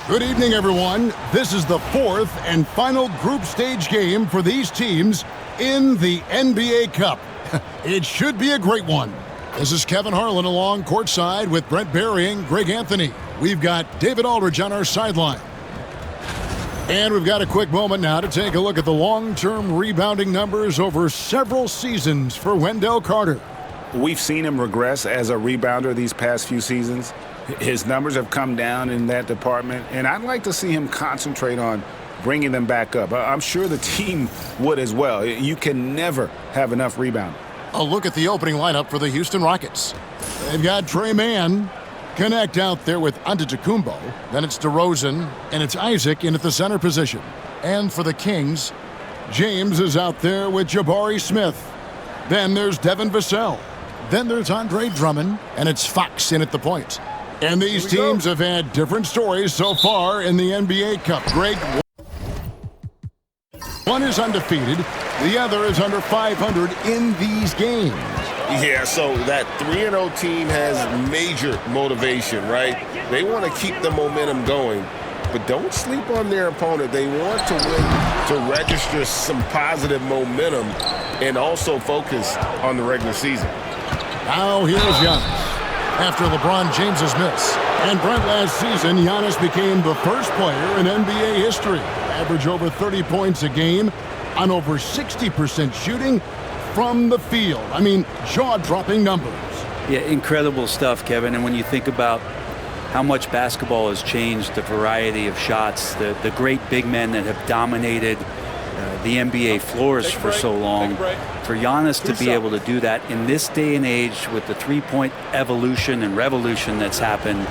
Good evening, everyone. This is the fourth and final group stage game for these teams in the NBA Cup. It should be a great one. This is Kevin Harlan along courtside with Brent Barry and Greg Anthony. We've got David Aldridge on our sideline. And we've got a quick moment now to take a look at the long-term rebounding numbers over several seasons for Wendell Carter. We've seen him regress as a rebounder these past few seasons. His numbers have come down in that department, and I'd like to see him concentrate on bringing them back up. I'm sure the team would as well. You can never have enough rebounding. A look at the opening lineup for the Houston Rockets. They've got Trey Mann. Connect out there with Antetokounmpo. Then it's DeRozan, and it's Isaac in at the center position. And for the Kings, James is out there with Jabari Smith. Then there's Devin Vassell. Then there's Andre Drummond, and it's Fox in at the point. And these teams have had different stories so far in the NBA Cup. Greg, one is undefeated, the other is under 500 in these games. Yeah, so that 3-0 team has major motivation, right? They want to keep the momentum going, but don't sleep on their opponent. They want to win to register some positive momentum and also focus on the regular season. Now here's Giannis after LeBron James's miss. And Brent, last season, Giannis became the first player in NBA history. Average over 30 points a game on over 60% shooting from the field. I mean, jaw-dropping numbers. Yeah, incredible stuff, Kevin. And when you think about how much basketball has changed, the variety of shots, the great big men that have dominated the NBA floors for so long, for Giannis to be able to do that in this day and age with the three-point evolution and revolution that's happened,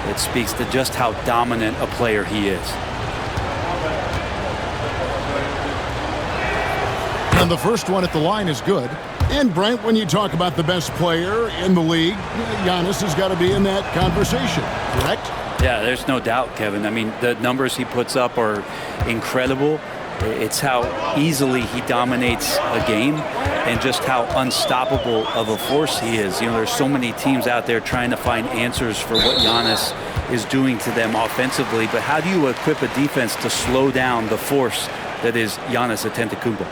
it speaks to just how dominant a player he is. And the first one at the line is good. And Brent, when you talk about the best player in the league, Giannis has got to be in that conversation, correct? Yeah, there's no doubt, Kevin. I mean, the numbers he puts up are incredible. It's how easily he dominates a game and just how unstoppable of a force he is. You know, there's so many teams out there trying to find answers for what Giannis is doing to them offensively. But how do you equip a defense to slow down the force that is Giannis Antetokounmpo?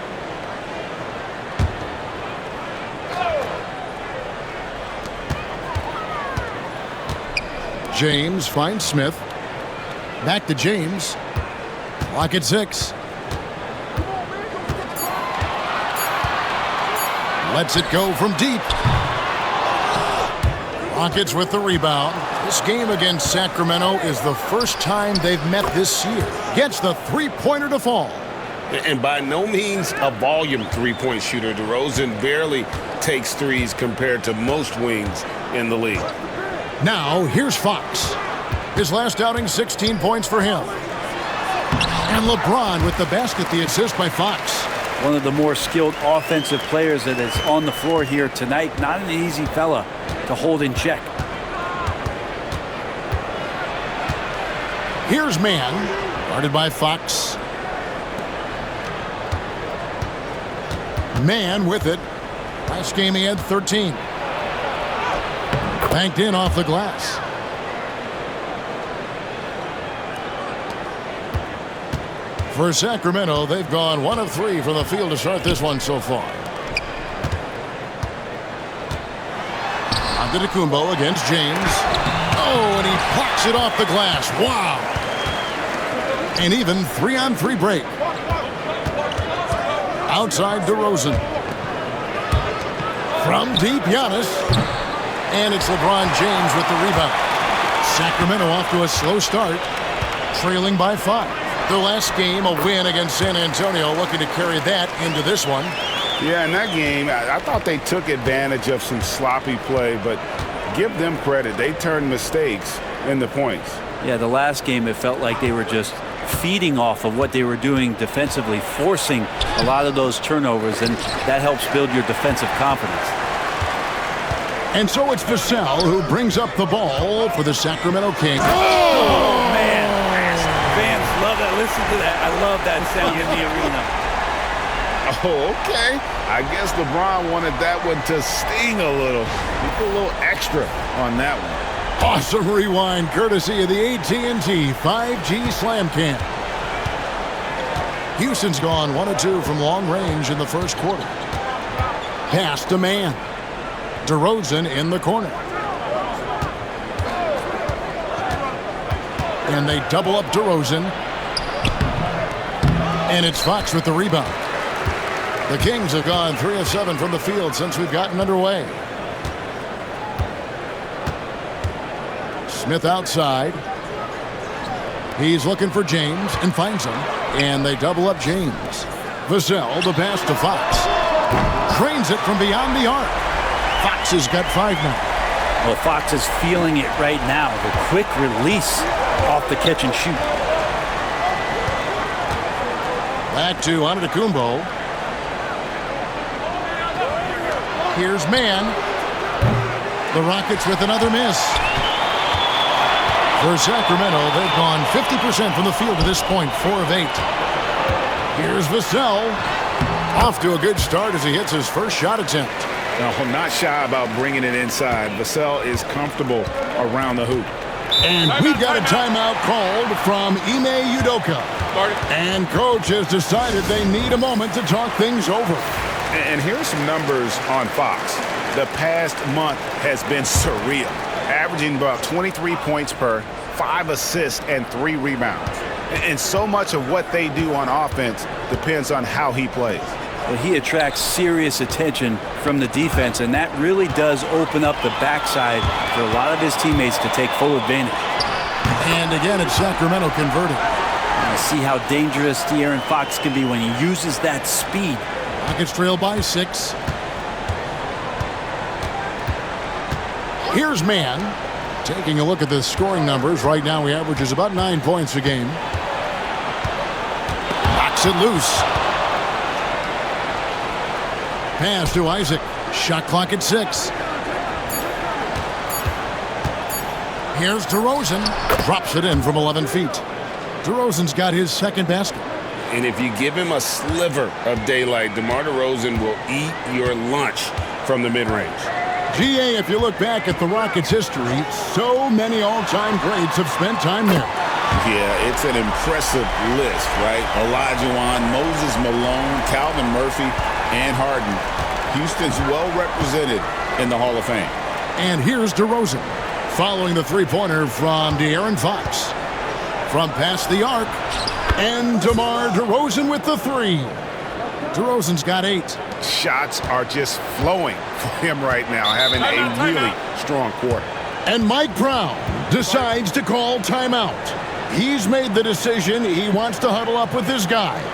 James finds Smith. Back to James. Clock at 6. Lets it go from deep. Rockets with the rebound. This game against Sacramento is the first time they've met this year. Gets the three-pointer to fall. And by no means a volume three-point shooter. DeRozan barely takes threes compared to most wings in the league. Now, here's Fox. His last outing, 16 points for him. And LeBron with the basket, the assist by Fox. One of the more skilled offensive players that is on the floor here tonight. Not an easy fella to hold in check. Here's Mann, guarded by Fox. Mann with it. Last game he had 13. Banked in off the glass. For Sacramento, they've gone 1 of 3 from the field to start this one so far. Antetokounmpo against James. Oh, and he blocks it off the glass. Wow. And even 3-on-3 break. Outside DeRozan. From deep, Giannis. And it's LeBron James with the rebound. Sacramento off to a slow start, trailing by 5. Their last game, a win against San Antonio, looking to carry that into this one. Yeah, in that game, I thought they took advantage of some sloppy play, but give them credit. They turned mistakes into points. Yeah, the last game, it felt like they were just feeding off of what they were doing defensively, forcing a lot of those turnovers, and that helps build your defensive confidence. And so it's Vassell who brings up the ball for the Sacramento Kings. Oh, man. Fans love that. Listen to that. I love that sound in the arena. Oh, okay. I guess LeBron wanted that one to sting a little. Keep a little extra on that one. Awesome rewind courtesy of the AT&T 5G Slam Cam. Houston's gone 1 of 2 from long range in the first quarter. Pass to man. DeRozan in the corner. And they double up DeRozan. And it's Fox with the rebound. The Kings have gone 3 of 7 from the field since we've gotten underway. Smith outside. He's looking for James and finds him. And they double up James. Vassell, the pass to Fox. Cranes it from beyond the arc. Fox has got 5 now. Well, Fox is feeling it right now. The quick release off the catch and shoot. Back to Antetokounmpo. Here's man. The Rockets with another miss. For Sacramento, they've gone 50% from the field to this point, 4 of 8. Here's Vassell. Off to a good start as he hits his first shot attempt. No, not shy about bringing it inside. Vassell is comfortable around the hoop. And we've got a timeout called from Ime Udoka. And coach has decided they need a moment to talk things over. And here's some numbers on Fox. The past month has been surreal, averaging about 23 points per, 5 assists, and 3 rebounds. And so much of what they do on offense depends on how he plays. Well, he attracts serious attention from the defense, and that really does open up the backside for a lot of his teammates to take full advantage. And again, it's Sacramento converting. You see how dangerous De'Aaron Fox can be when he uses that speed. Rockets trail by 6. Here's man. Taking a look at the scoring numbers. Right now he averages about 9 points a game. Knocks it loose. Pass to Isaac. Shot clock at 6. Here's DeRozan. Drops it in from 11 feet. DeRozan's got his second basket. And if you give him a sliver of daylight, DeMar DeRozan will eat your lunch from the mid-range. GA, if you look back at the Rockets' history, so many all-time greats have spent time there. Yeah, it's an impressive list, right? Olajuwon, Moses Malone, Calvin Murphy, and Harden. Houston's well represented in the Hall of Fame. And here's DeRozan, following the three-pointer from De'Aaron Fox. From past the arc, and DeMar DeRozan with the 3. DeRozan's got 8. Shots are just flowing for him right now, having a really strong quarter. And Mike Brown decides to call timeout. He's made the decision. He wants to huddle up with his guys.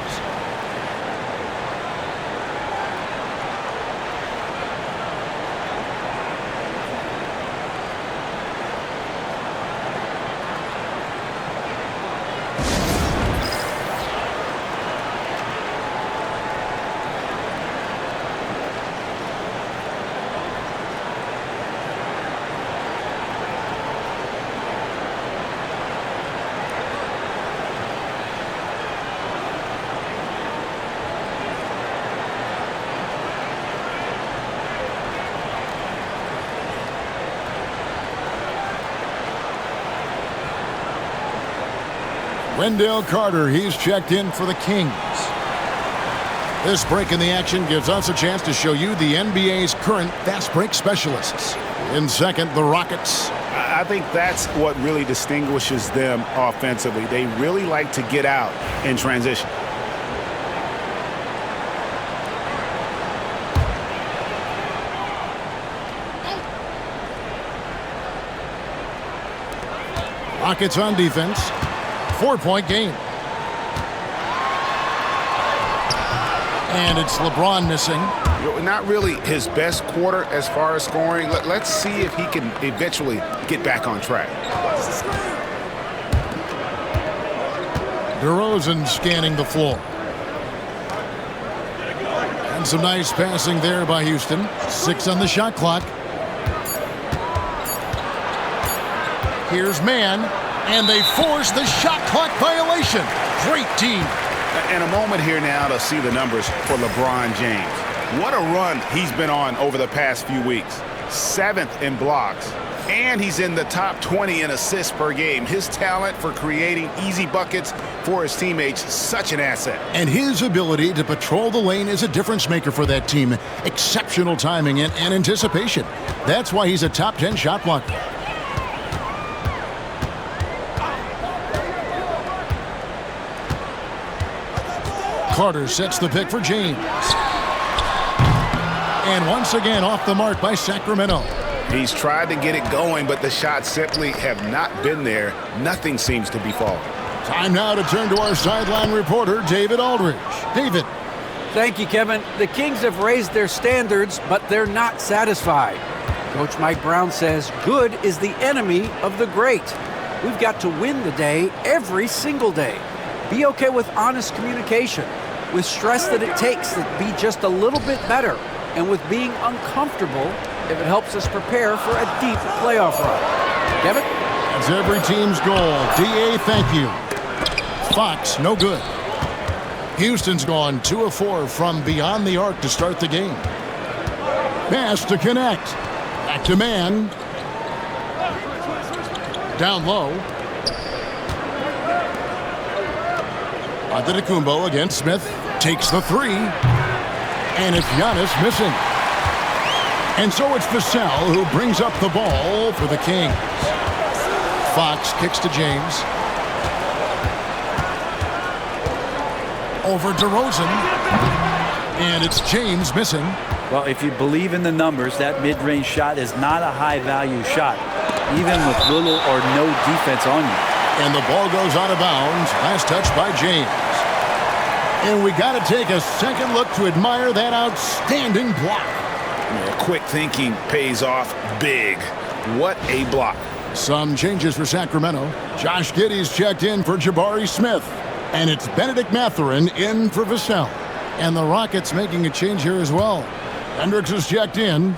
Wendell Carter, he's checked in for the Kings. This break in the action gives us a chance to show you the NBA's current fast break specialists. In second, the Rockets. I think that's what really distinguishes them offensively. They really like to get out in transition. Rockets on defense. 4-point game. And it's LeBron missing. Not really his best quarter as far as scoring. Let's see if he can eventually get back on track. DeRozan scanning the floor. And some nice passing there by Houston. 6 on the shot clock. Here's man. And they force the shot clock violation. Great team. And a moment here now to see the numbers for LeBron James. What a run he's been on over the past few weeks. 7th in blocks, and he's in the top 20 in assists per game. His talent for creating easy buckets for his teammates, such an asset. And his ability to patrol the lane is a difference maker for that team. Exceptional timing and anticipation. That's why he's a top 10 shot blocker. Carter sets the pick for James. And once again off the mark by Sacramento. He's tried to get it going, but the shots simply have not been there. Nothing seems to be falling. Time now to turn to our sideline reporter, David Aldridge. David. Thank you, Kevin. The Kings have raised their standards, but they're not satisfied. Coach Mike Brown says good is the enemy of the great. We've got to win the day every single day. Be okay with honest communication, with stress that it takes to be just a little bit better, and with being uncomfortable if it helps us prepare for a deep playoff run. Kevin? That's every team's goal. DA, thank you. Fox, no good. Houston's gone 2 of 4 from beyond the arc to start the game. Pass to connect. Back to man. Down low. Antetokounmpo against Smith. Takes the 3. And it's Giannis missing. And so it's Vassell who brings up the ball for the Kings. Fox kicks to James. Over DeRozan. And it's James missing. Well, if you believe in the numbers, that mid-range shot is not a high-value shot, even with little or no defense on you. And the ball goes out of bounds. Last touch by James. And we got to take a second look to admire that outstanding block. Quick thinking pays off big. What a block. Some changes for Sacramento. Josh Giddey's checked in for Jabari Smith. And it's Benedict Mathurin in for Vassell. And the Rockets making a change here as well. Hendricks is checked in.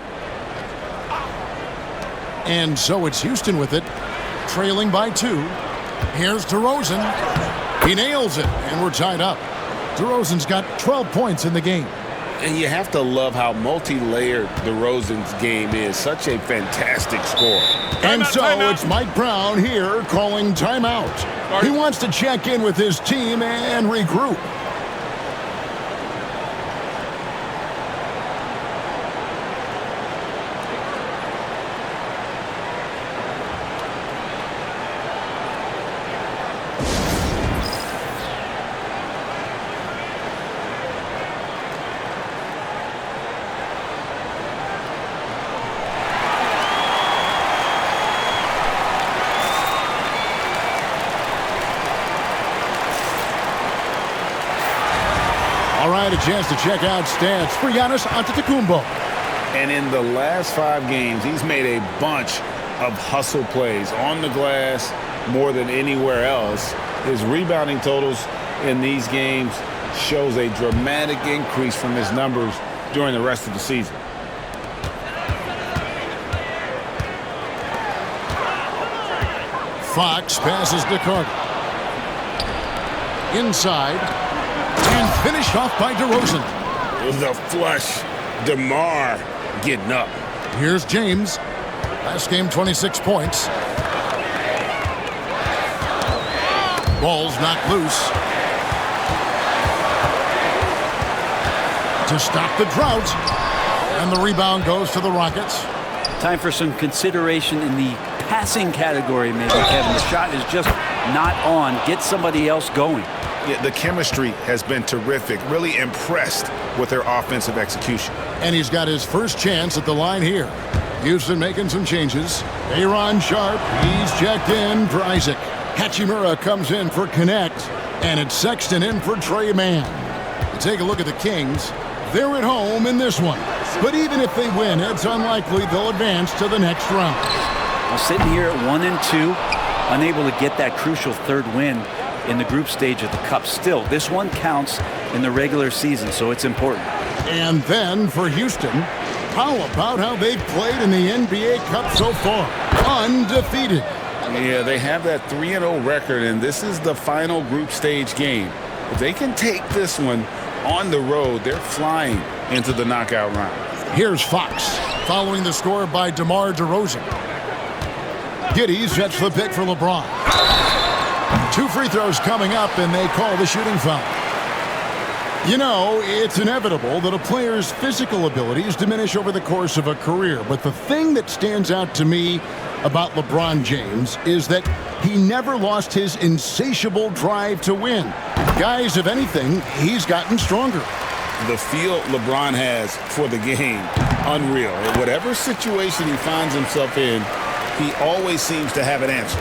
And so it's Houston with it, trailing by 2. Here's DeRozan. He nails it, and we're tied up. DeRozan's got 12 points in the game. And you have to love how multi-layered DeRozan's game is. Such a fantastic scorer. And so it's Mike Brown here calling timeout. He wants to check in with his team and regroup. All right, a chance to check out stats for Giannis Antetokounmpo. And in the last 5 games, he's made a bunch of hustle plays on the glass more than anywhere else. His rebounding totals in these games shows a dramatic increase from his numbers during the rest of the season. Fox passes to Carter. Inside. And finished off by DeRozan. The flush. DeMar getting up. Here's James. Last game, 26 points. Ball's knocked loose. To stop the drought. And the rebound goes to the Rockets. Time for some consideration in the passing category, maybe, Kevin. The shot is just not on. Get somebody else going. Yeah, the chemistry has been terrific. Really impressed with their offensive execution. And he's got his first chance at the line here. Houston making some changes. Aaron Sharp, he's checked in for Isaac. Hachimura comes in for Connect. And it's Sexton in for Trey Mann. You take a look at the Kings. They're at home in this one. But even if they win, it's unlikely they'll advance to the next round. Well, sitting here at 1-2, unable to get that crucial third win in the group stage of the Cup. Still, this one counts in the regular season, so it's important. And then for Houston, how about how they've played in the NBA Cup so far? Undefeated. Yeah, they have that 3-0 record, and this is the final group stage game. If they can take this one on the road, they're flying into the knockout round. Here's Fox. following the score by DeMar DeRozan. Giddey sets the pick for LeBron. 2 free throws coming up, and they call the shooting foul. You know, it's inevitable that a player's physical abilities diminish over the course of a career, but the thing that stands out to me about LeBron James is that he never lost his insatiable drive to win. Guys, if anything, he's gotten stronger. The feel LeBron has for the game, unreal. In whatever situation he finds himself in, he always seems to have an answer.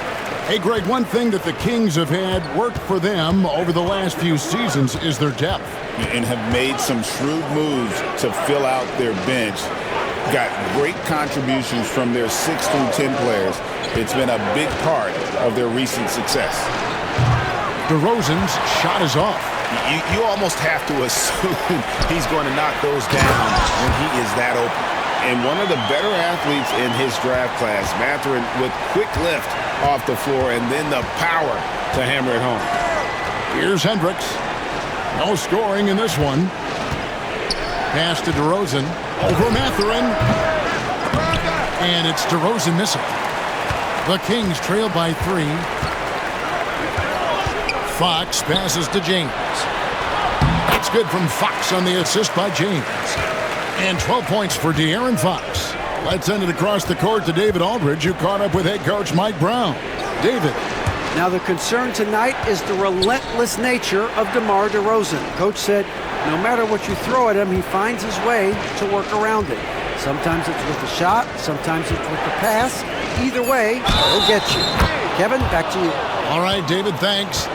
Hey, Greg, one thing that the Kings have had work for them over the last few seasons is their depth. And have made some shrewd moves to fill out their bench. Got great contributions from their 6 through 10 players. It's been a big part of their recent success. DeRozan's shot is off. You almost have to assume he's going to knock those down when he is that open. And one of the better athletes in his draft class, Mathurin, with quick lift off the floor and then the power to hammer it home. Here's Hendricks. No scoring in this one. Pass to DeRozan. Over Mathurin. And it's DeRozan missing. The Kings trail by 3. Fox passes to James. That's good from Fox on the assist by James. And 12 points for De'Aaron Fox. Let's send it across the court to David Aldridge, who caught up with head coach Mike Brown. David. Now the concern tonight is the relentless nature of DeMar DeRozan. Coach said no matter what you throw at him, he finds his way to work around it. Sometimes it's with the shot, sometimes it's with the pass. Either way, he'll get you. Kevin, back to you. All right, David, thanks.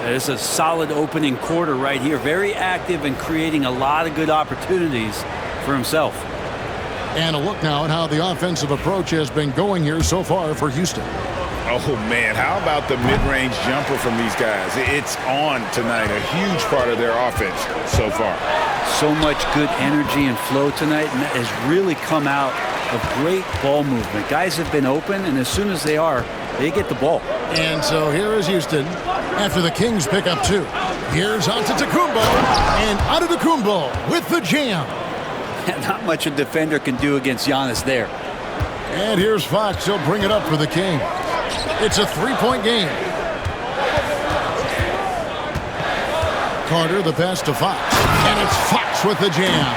It's a solid opening quarter right here. Very active and creating a lot of good opportunities for himself. And a look now at how the offensive approach has been going here so far for Houston. Oh, man, how about the mid-range jumper from these guys? It's on tonight, a huge part of their offense so far. So much good energy and flow tonight, and that has really come out of great ball movement. Guys have been open, and as soon as they are, they get the ball. And so here is Houston after the Kings pick up 2. Here's Antetokounmpo, and Antetokounmpo with the jam. Not much a defender can do against Giannis there. And here's Fox. He'll bring it up for the Kings. It's a 3-point game. Carter, the pass to Fox. And it's Fox with the jam.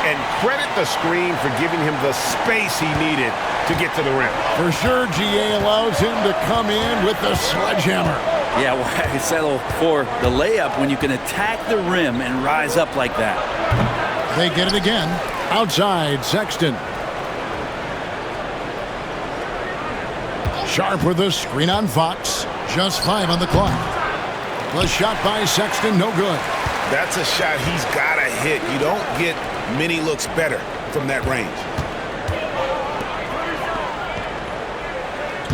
And credit the screen for giving him the space he needed to get to the rim. For sure, GA allows him to come in with the sledgehammer. Yeah, why settle for the layup when you can attack the rim and rise up like that? They get it again. Outside, Sexton. Sharp with the screen on Fox. Just 5 on the clock. The shot by Sexton, no good. That's a shot he's got to hit. You don't get many looks better from that range.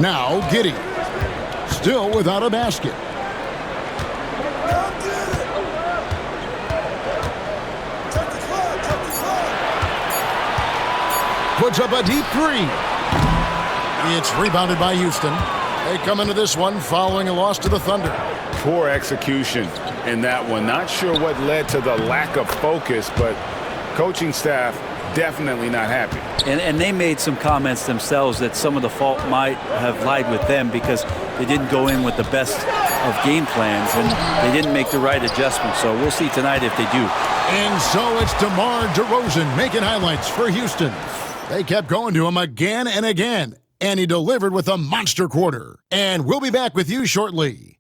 Now Giddey. Still without a basket. Puts up a deep 3. It's rebounded by Houston. They come into this one following a loss to the Thunder. Poor execution in that one. Not sure what led to the lack of focus, but coaching staff definitely not happy. And they made some comments themselves that some of the fault might have lied with them because they didn't go in with the best of game plans and they didn't make the right adjustments. So we'll see tonight if they do. And so it's DeMar DeRozan making highlights for Houston. They kept going to him again and again, and he delivered with a monster quarter. And we'll be back with you shortly.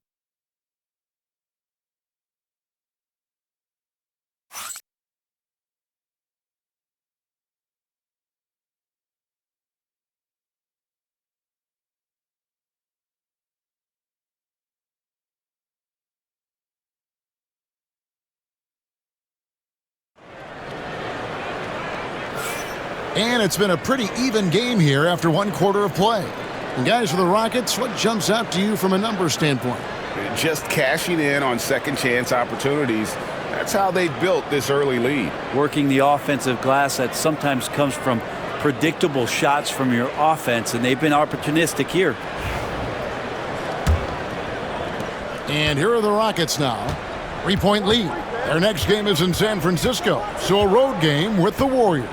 And it's been a pretty even game here after 1 quarter of play. And guys, for the Rockets, what jumps out to you from a numbers standpoint? Just cashing in on second chance opportunities. That's how they built this early lead. Working the offensive glass that sometimes comes from predictable shots from your offense, and they've been opportunistic here. And here are the Rockets now. 3-point lead. Their next game is in San Francisco, so a road game with the Warriors.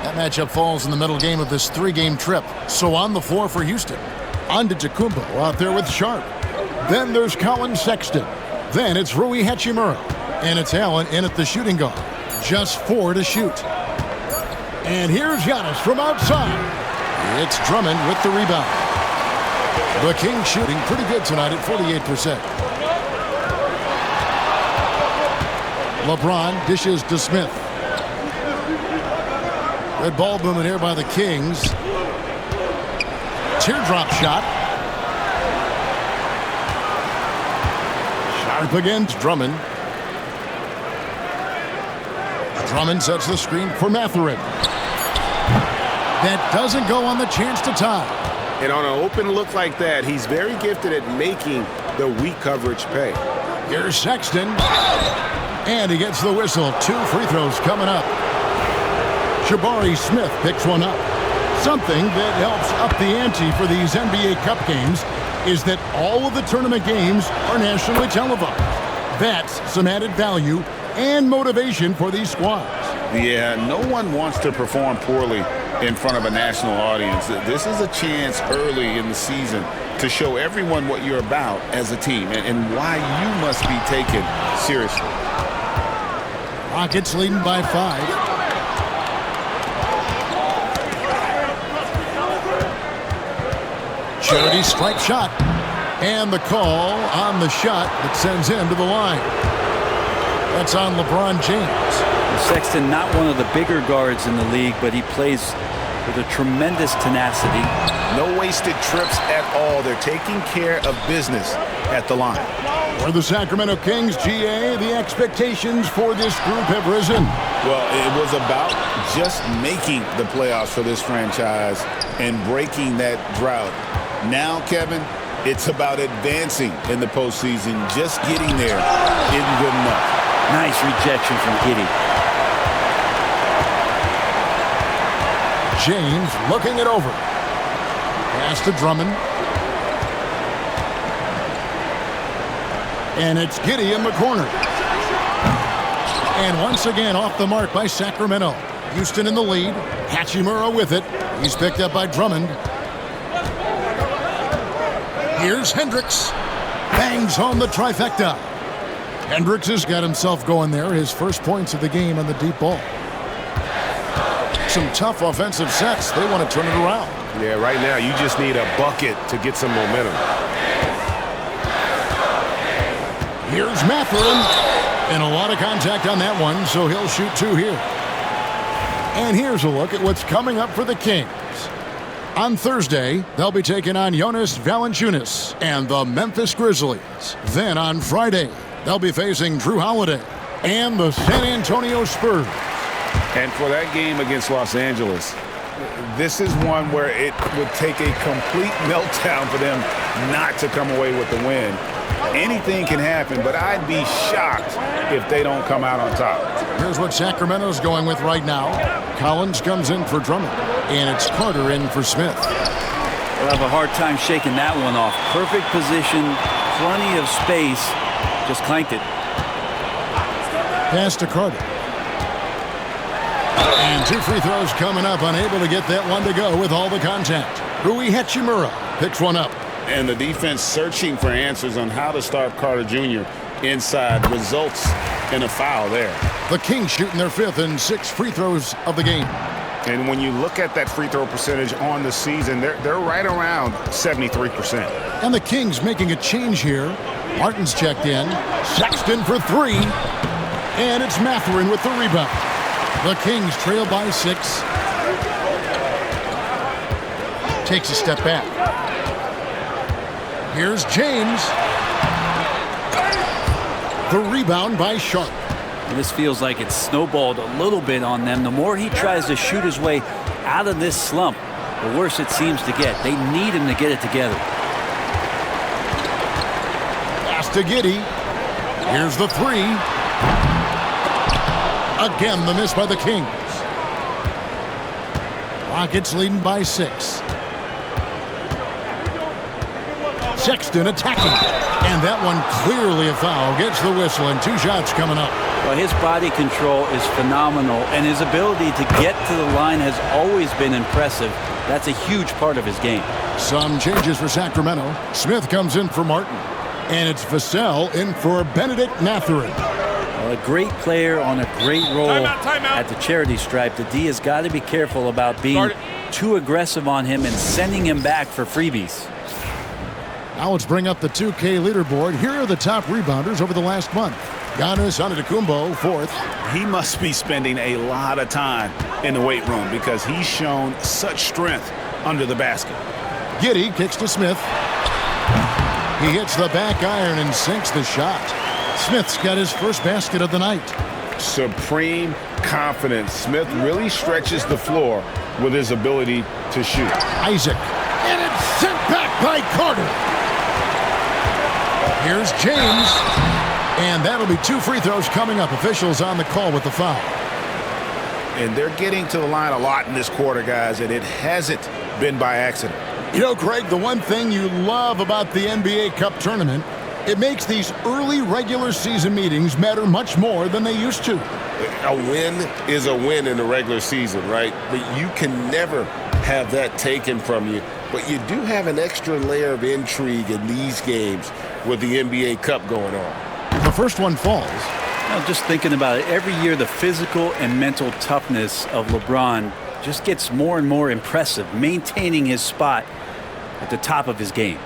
That matchup falls in the middle game of this 3-game trip. So on the floor for Houston, Antetokounmpo out there with Sharp. Then there's Colin Sexton. Then it's Rui Hachimura. And it's Allen in at the shooting guard. Just 4 to shoot. And here's Giannis from outside. It's Drummond with the rebound. The Kings shooting pretty good tonight at 48%. LeBron dishes to Smith. Red ball movement here by the Kings. Teardrop shot. Sharp against Drummond. Drummond sets the screen for Mathurin. That doesn't go on the chance to tie. And on an open look like that, he's very gifted at making the weak coverage pay. Here's Sexton. And he gets the whistle. 2 free throws coming up. Jabari Smith picks one up. Something that helps up the ante for these NBA Cup games is that all of the tournament games are nationally televised. That's some added value and motivation for these squads. Yeah, no one wants to perform poorly in front of a national audience. This is a chance early in the season to show everyone what you're about as a team and why you must be taken seriously. Rockets leading by 5. Charity strike shot. And the call on the shot that sends him to the line. That's on LeBron James. Sexton, not one of the bigger guards in the league, but he plays with a tremendous tenacity. No wasted trips at all. They're taking care of business at the line. For the Sacramento Kings, GA, the expectations for this group have risen. Well, it was about just making the playoffs for this franchise and breaking that drought. Now, Kevin, it's about advancing in the postseason. Just getting there isn't good enough. Nice rejection from Giddey. James looking it over. Pass to Drummond. And it's Giddey in the corner. And once again off the mark by Sacramento. Houston in the lead. Hachimura with it. He's picked up by Drummond. Here's Hendricks. Bangs home the trifecta. Hendricks has got himself going there. His first points of the game on the deep ball. Some tough offensive sets. They want to turn it around. Yeah, right now you just need a bucket to get some momentum. Here's Mathurin. And a lot of contact on that one, so he'll shoot 2 here. And here's a look at what's coming up for the Kings. On Thursday, they'll be taking on Jonas Valanciunas and the Memphis Grizzlies. Then on Friday, they'll be facing Drew Holiday and the San Antonio Spurs. And for that game against Los Angeles, this is one where it would take a complete meltdown for them not to come away with the win. Anything can happen, but I'd be shocked if they don't come out on top. Here's what Sacramento's going with right now. Collins comes in for Drummond, and it's Carter in for Smith. They'll have a hard time shaking that one off. Perfect position, plenty of space, just clanked it. Pass to Carter. And 2 free throws coming up, unable to get that one to go with all the contact. Rui Hachimura picks one up. And the defense searching for answers on how to start Carter Jr. inside results in a foul there. The Kings shooting their 5th and 6 free throws of the game. And when you look at that free throw percentage on the season, they're right around 73%. And the Kings making a change here. Martin's checked in. Sexton for 3. And it's Mathurin with the rebound. The Kings trail by 6. Takes a step back. Here's James. The rebound by Sharp. And this feels like it's snowballed a little bit on them. The more he tries to shoot his way out of this slump, the worse it seems to get. They need him to get it together. Pass to Giddey. Here's the 3. Again, the miss by the Kings. Rockets leading by 6. Sexton attacking. And that one clearly a foul. Gets the whistle and 2 shots coming up. Well, his body control is phenomenal, and his ability to get to the line has always been impressive. That's a huge part of his game. Some changes for Sacramento. Smith comes in for Martin. And it's Vassell in for Benedict Mathurin. Well, a great player on a great role at the charity stripe. The D has got to be careful about being too aggressive on him and sending him back for freebies. Now let's bring up the 2K leaderboard. Here are the top rebounders over the last month. Giannis Antetokounmpo, 4th. He must be spending a lot of time in the weight room because he's shown such strength under the basket. Giddey kicks to Smith. He hits the back iron and sinks the shot. Smith's got his first basket of the night. Supreme confidence. Smith really stretches the floor with his ability to shoot. Isaac. And it's sent back by Carter. Here's James. And that'll be 2 free throws coming up. Officials on the call with the foul. And they're getting to the line a lot in this quarter, guys, and it hasn't been by accident. You know, Craig, the one thing you love about the NBA Cup tournament, it makes these early regular season meetings matter much more than they used to. A win is a win in the regular season, right? But you can never have that taken from you. But you do have an extra layer of intrigue in these games with the NBA Cup going on. The first one falls. Now, just thinking about it, every year the physical and mental toughness of LeBron just gets more and more impressive, maintaining his spot at the top of his game.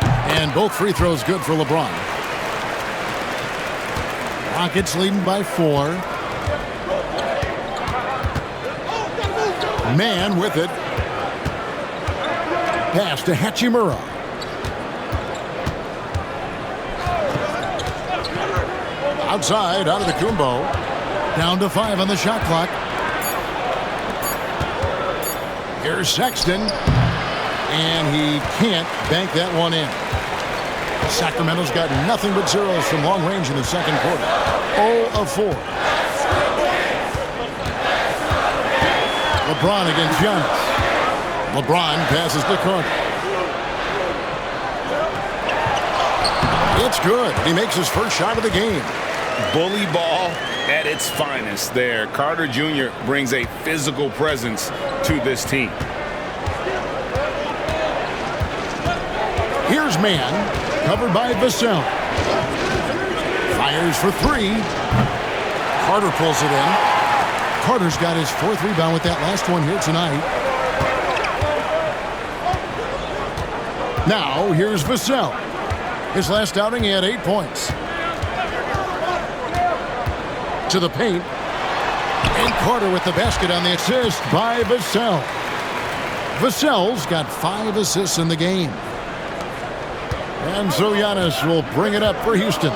And both free throws good for LeBron. Rockets leading by 4. Man with it. Pass to Hachimura. Outside, out of the Kumbo. Down to 5 on the shot clock. Here's Sexton. And he can't bank that one in. Sacramento's got nothing but zeros from long range in the second quarter. 0 of 4. LeBron against Giannis. LeBron passes to Carter. It's good. He makes his first shot of the game. Bully ball at its finest there. Carter Jr. brings a physical presence to this team. Here's Man, covered by Vassell. Fires for 3. Carter pulls it in. Carter's got his 4th rebound with that last one here tonight. Now, here's Vassell. His last outing, he had 8 points. To the paint. And Carter with the basket on the assist by Vassell. Vassell's got 5 assists in the game. And so Giannis will bring it up for Houston.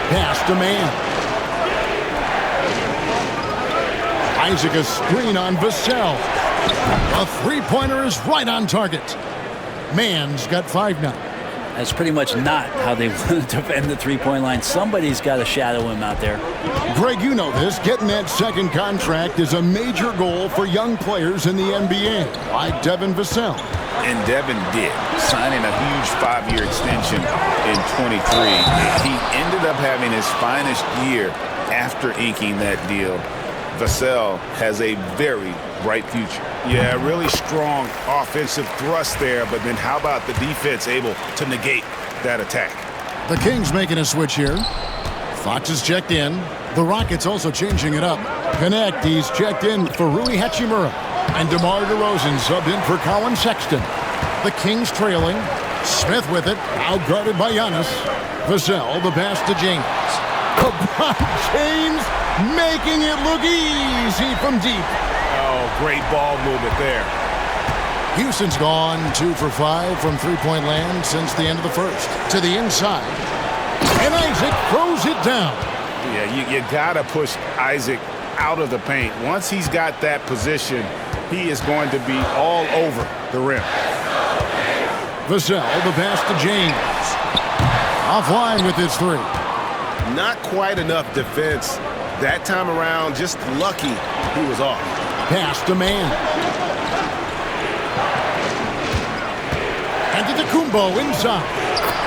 Pass to Man. Isaac a screen on Vassell. A three-pointer is right on target. Man's got 5 now. That's pretty much not how they want to defend the three-point line. Somebody's got to shadow him out there. Greg, you know this. Getting that second contract is a major goal for young players in the NBA, like Devin Vassell. And Devin did, signing a huge 5-year extension in 23. He ended up having his finest year after inking that deal. Vassell has a very bright future. Yeah, really strong offensive thrust there, but then how about the defense able to negate that attack? The Kings making a switch here. Fox is checked in. The Rockets also changing it up. Connect, he's checked in for Rui Hachimura. And DeMar DeRozan subbed in for Colin Sexton. The Kings trailing. Smith with it, outguarded by Giannis. Vassell, the pass to James. LeBron James making it look easy from deep. Oh, great ball movement there. Houston's gone 2 for 5 from three-point land since the end of the first. To the inside. And Isaac throws it down. Yeah, you got to push Isaac out of the paint. Once he's got that position, he is going to be all over the rim. Vassell, the pass to James. Offline with his 3. Not quite enough defense that time around. Just lucky he was off. Pass to Man. Antetokounmpo inside.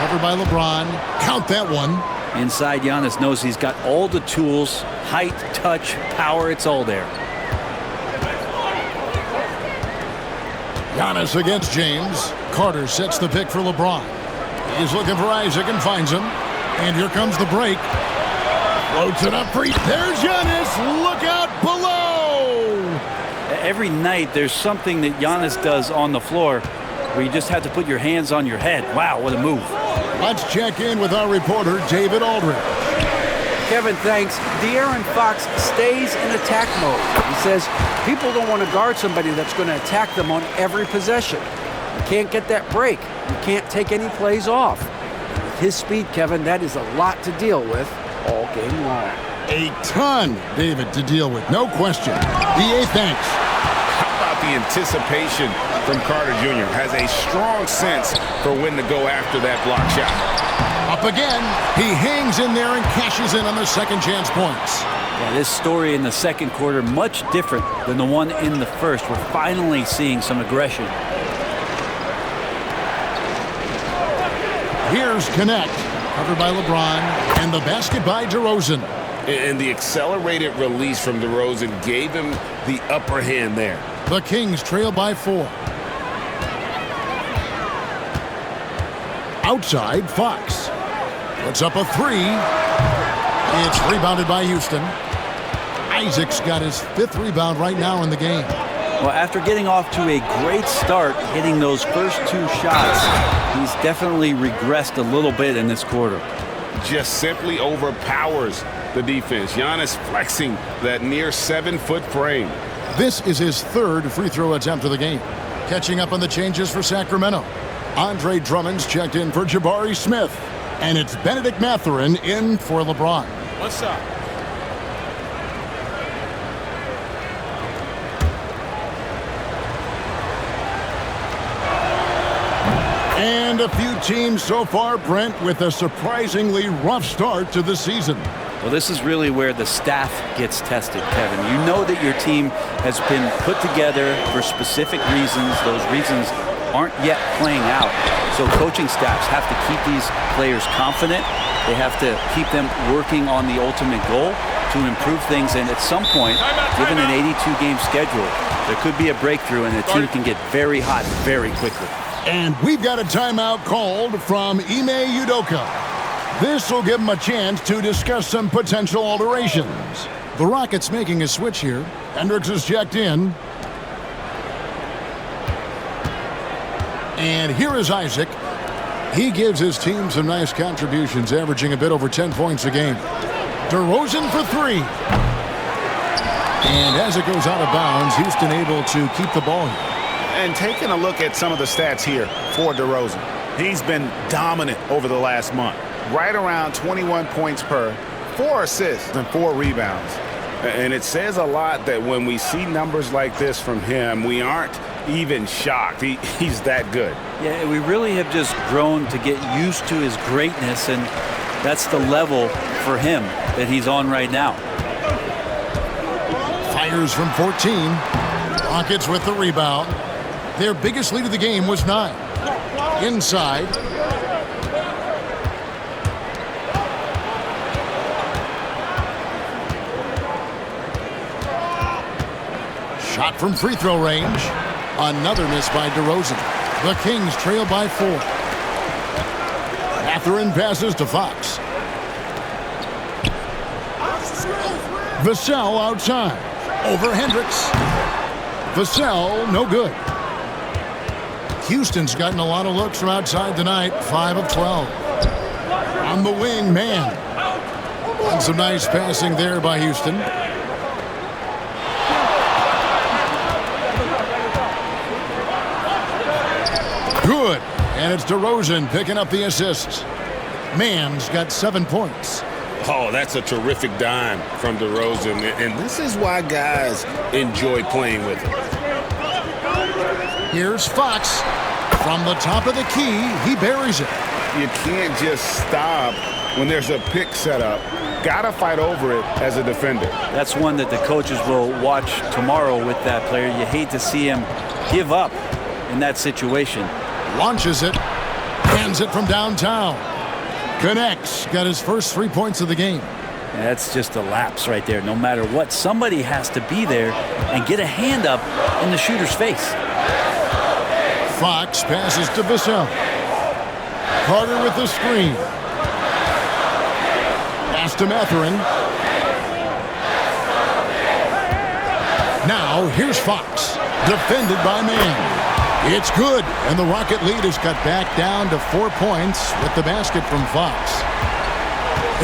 Covered by LeBron. Count that one. Inside, Giannis knows he's got all the tools, height, touch, power, it's all there. Giannis against James. Carter sets the pick for LeBron. He's looking for Isaac and finds him. And here comes the break. Floats it up free. There's Giannis. Look out below. Every night there's something that Giannis does on the floor where you just have to put your hands on your head. Wow, what a move. Let's check in with our reporter, David Aldridge. Kevin, thanks. De'Aaron Fox stays in attack mode. He says people don't want to guard somebody that's going to attack them on every possession. You can't get that break. You can't take any plays off. With his speed, Kevin, that is a lot to deal with all game long. A ton, David, to deal with. No question. DA, thanks. How about the anticipation from Carter Jr.? Has a strong sense for when to go after that block shot. Up again. He hangs in there and cashes in on the second chance points. Yeah, this story in the second quarter, much different than the one in the first. We're finally seeing some aggression. Here's Connect, covered by LeBron, and the basket by DeRozan. And the accelerated release from DeRozan gave him the upper hand there. The Kings trail by 4. Outside, Fox. Puts up a 3. It's rebounded by Houston. Isaac's got his 5th rebound right now in the game. Well, after getting off to a great start, hitting those first 2 shots, he's definitely regressed a little bit in this quarter. Just simply overpowers the defense. Giannis flexing that near 7-foot frame. This is his 3rd free throw attempt of the game. Catching up on the changes for Sacramento. Andre Drummond's checked in for Jabari Smith. And it's Benedict Mathurin in for LeBron. What's up? And a few teams so far, Brent, with a surprisingly rough start to the season. Well, this is really where the staff gets tested, Kevin. You know that your team has been put together for specific reasons. Those reasons aren't yet playing out. So coaching staffs have to keep these players confident. They have to keep them working on the ultimate goal to improve things. And at some point, given an 82-game schedule, there could be a breakthrough and the team can get very hot very quickly. And we've got a timeout called from Ime Udoka. This will give him a chance to discuss some potential alterations. The Rockets making a switch here. Hendricks is checked in. And here is Isaac. He gives his team some nice contributions, averaging a bit over 10 points a game. DeRozan for 3. And as it goes out of bounds, Houston able to keep the ball here. And taking a look at some of the stats here for DeRozan, he's been dominant over the last month. Right around 21 points per, 4 assists and 4 rebounds. And it says a lot that when we see numbers like this from him, we aren't even shocked. He's that good. Yeah, we really have just grown to get used to his greatness, and that's the level for him that he's on right now. Fires from 14. Rockets with the rebound. Their biggest lead of the game was 9. Inside. Shot from free throw range. Another miss by DeRozan. The Kings trail by 4. Mathurin passes to Fox. Vassell outside. Over Hendricks. Vassell, no good. Houston's gotten a lot of looks from outside tonight. 5 of 12. On the wing, man. And some nice passing there by Houston. Good. And it's DeRozan picking up the assists. Mann's got 7 points. Oh, that's a terrific dime from DeRozan. And this is why guys enjoy playing with him. Here's Fox. From the top of the key, he buries it. You can't just stop when there's a pick set up. Gotta fight over it as a defender. That's one that the coaches will watch tomorrow with that player. You hate to see him give up in that situation. Launches it. Hands it from downtown. Connects. Got his first 3 points of the game. That's just a lapse right there. No matter what, somebody has to be there and get a hand up in the shooter's face. Fox passes to Vassell. Carter with the screen. Pass to Matherin. Now here's Fox. Defended by Mann. It's good, and the Rocket lead is cut back down to 4 points with the basket from Fox.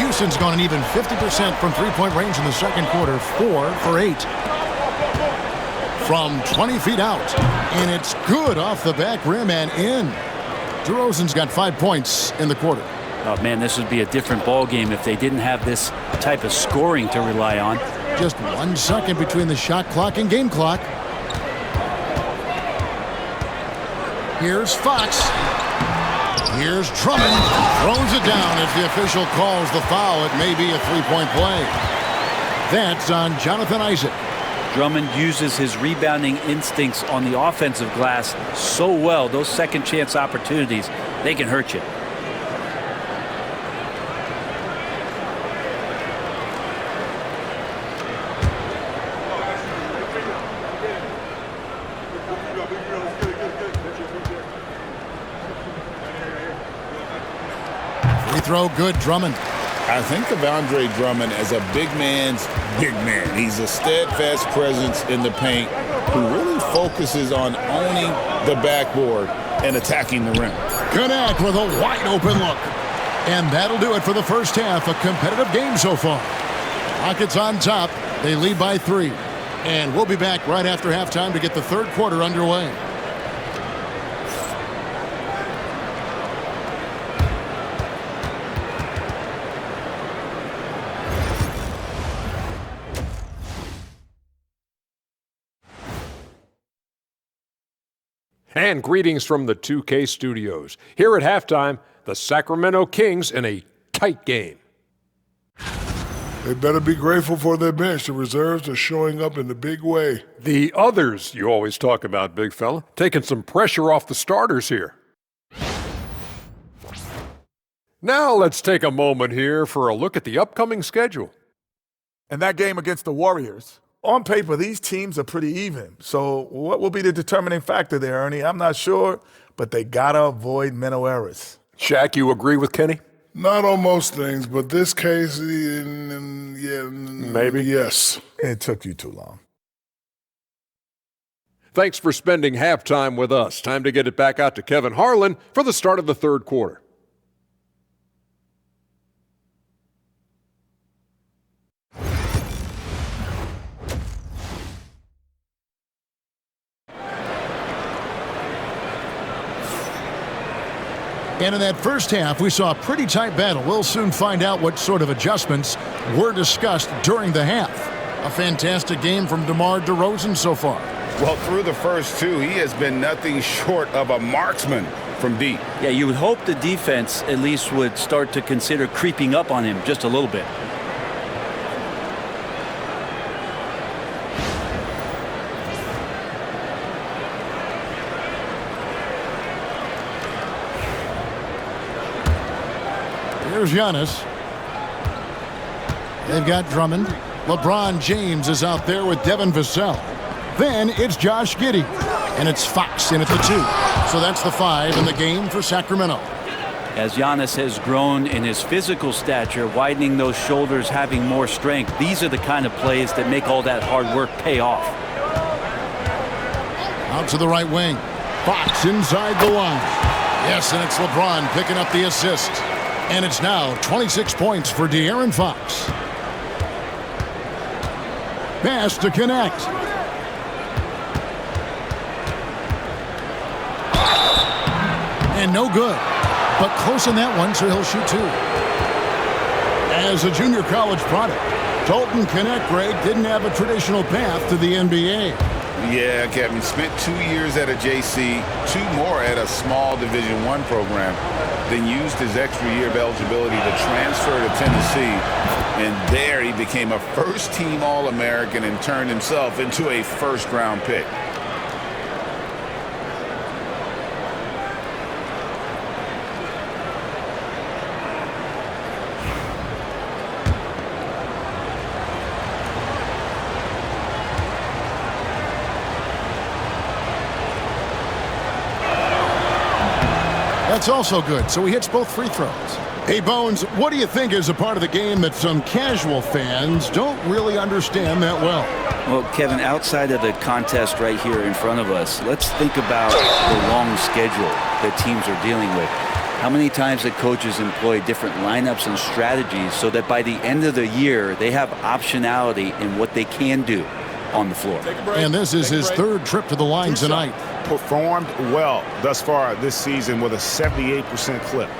Houston's gone an even 50% from three-point range in the second quarter, 4 for 8. From 20 feet out, and it's good off the back rim and in. DeRozan's got 5 points in the quarter. Oh, man, this would be a different ball game if they didn't have this type of scoring to rely on. Just 1 second between the shot clock and game clock. Here's Fox. Here's Drummond. Throws it down as the official calls the foul. It may be a three-point play. That's on Jonathan Isaac. Drummond uses his rebounding instincts on the offensive glass so well. Those second chance opportunities, they can hurt you. Free throw good, Drummond. I think of Andre Drummond as a big man's big man. He's a steadfast presence in the paint who really focuses on owning the backboard and attacking the rim. Connect with a wide open look. And that'll do it for the first half. A competitive game so far. Rockets on top. They lead by 3. And we'll be back right after halftime to get the third quarter underway. And greetings from the 2K studios. Here at halftime, the Sacramento Kings in a tight game. They better be grateful for their bench. The reserves are showing up in a big way. The others you always talk about, big fella, taking some pressure off the starters here. Now let's take a moment here for a look at the upcoming schedule. And that game against the Warriors, on paper, these teams are pretty even. So what will be the determining factor there, Ernie? I'm not sure, but they got to avoid mental errors. Shaq, you agree with Kenny? Not on most things, but this case, yeah, maybe. Yes. It took you too long. Thanks for spending halftime with us. Time to get it back out to Kevin Harlan for the start of the third quarter. And in that first half, we saw a pretty tight battle. We'll soon find out what sort of adjustments were discussed during the half. A fantastic game from DeMar DeRozan so far. Well, through the first 2, he has been nothing short of a marksman from deep. Yeah, you would hope the defense at least would start to consider creeping up on him just a little bit. Here's Giannis. They've got Drummond. LeBron James is out there with Devin Vassell. Then it's Josh Giddey. And it's Fox in at the 2. So that's the 5 in the game for Sacramento. As Giannis has grown in his physical stature, widening those shoulders, having more strength, these are the kind of plays that make all that hard work pay off. Out to the right wing. Fox inside the line. Yes, and it's LeBron picking up the assist. And it's now 26 points for De'Aaron Fox. Pass to connect. And no good. But close in that one, so he'll shoot 2. As a junior college product, Dalton Connect, Greg, didn't have a traditional path to the NBA. Yeah, Kevin, spent 2 years at a JC, 2 more at a small Division I program, then used his extra year of eligibility to transfer to Tennessee. And there he became a first-team All-American and turned himself into a first-round pick. That's also good, so he hits both free throws. Hey, Bones, what do you think is a part of the game that some casual fans don't really understand that well? Well, Kevin, outside of the contest right here in front of us, let's think about the long schedule that teams are dealing with. How many times that coaches employ different lineups and strategies so that by the end of the year, they have optionality in what they can do on the floor. And this is his third trip to the line tonight. Performed well thus far this season with a 78% clip.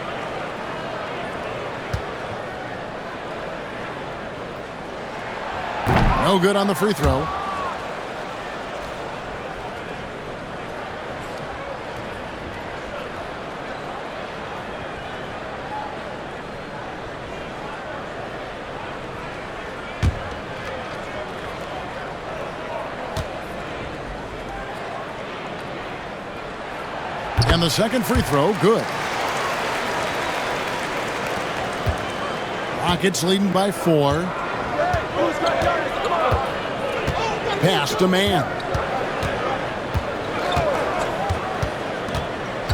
No good on the free throw. And the second free throw, good. Rockets leading by 4. Pass to man.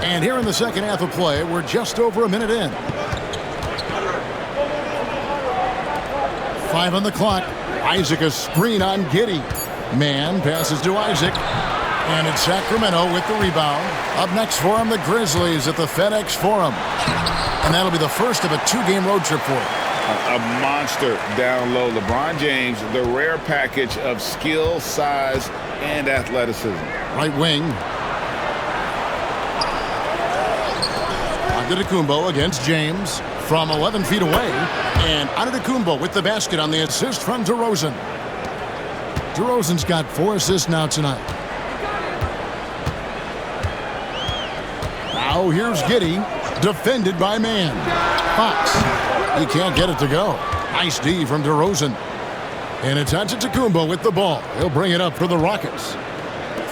And here in the second half of play, we're just over a minute in. 5 on the clock. Isaac a screen on Giddey. Man passes to Isaac. And it's Sacramento with the rebound. Up next for him, the Grizzlies at the FedEx Forum. And that'll be the first of a 2-game road trip for him. A monster down low. LeBron James, the rare package of skill, size, and athleticism. Right wing. Antetokounmpo against James from 11 feet away. And Antetokounmpo with the basket on the assist from DeRozan. DeRozan's got 4 assists now tonight. Now here's Giddey, defended by man. Fox. He can't get it to go. Nice D from DeRozan. And it's Antetokounmpo with the ball. He'll bring it up for the Rockets.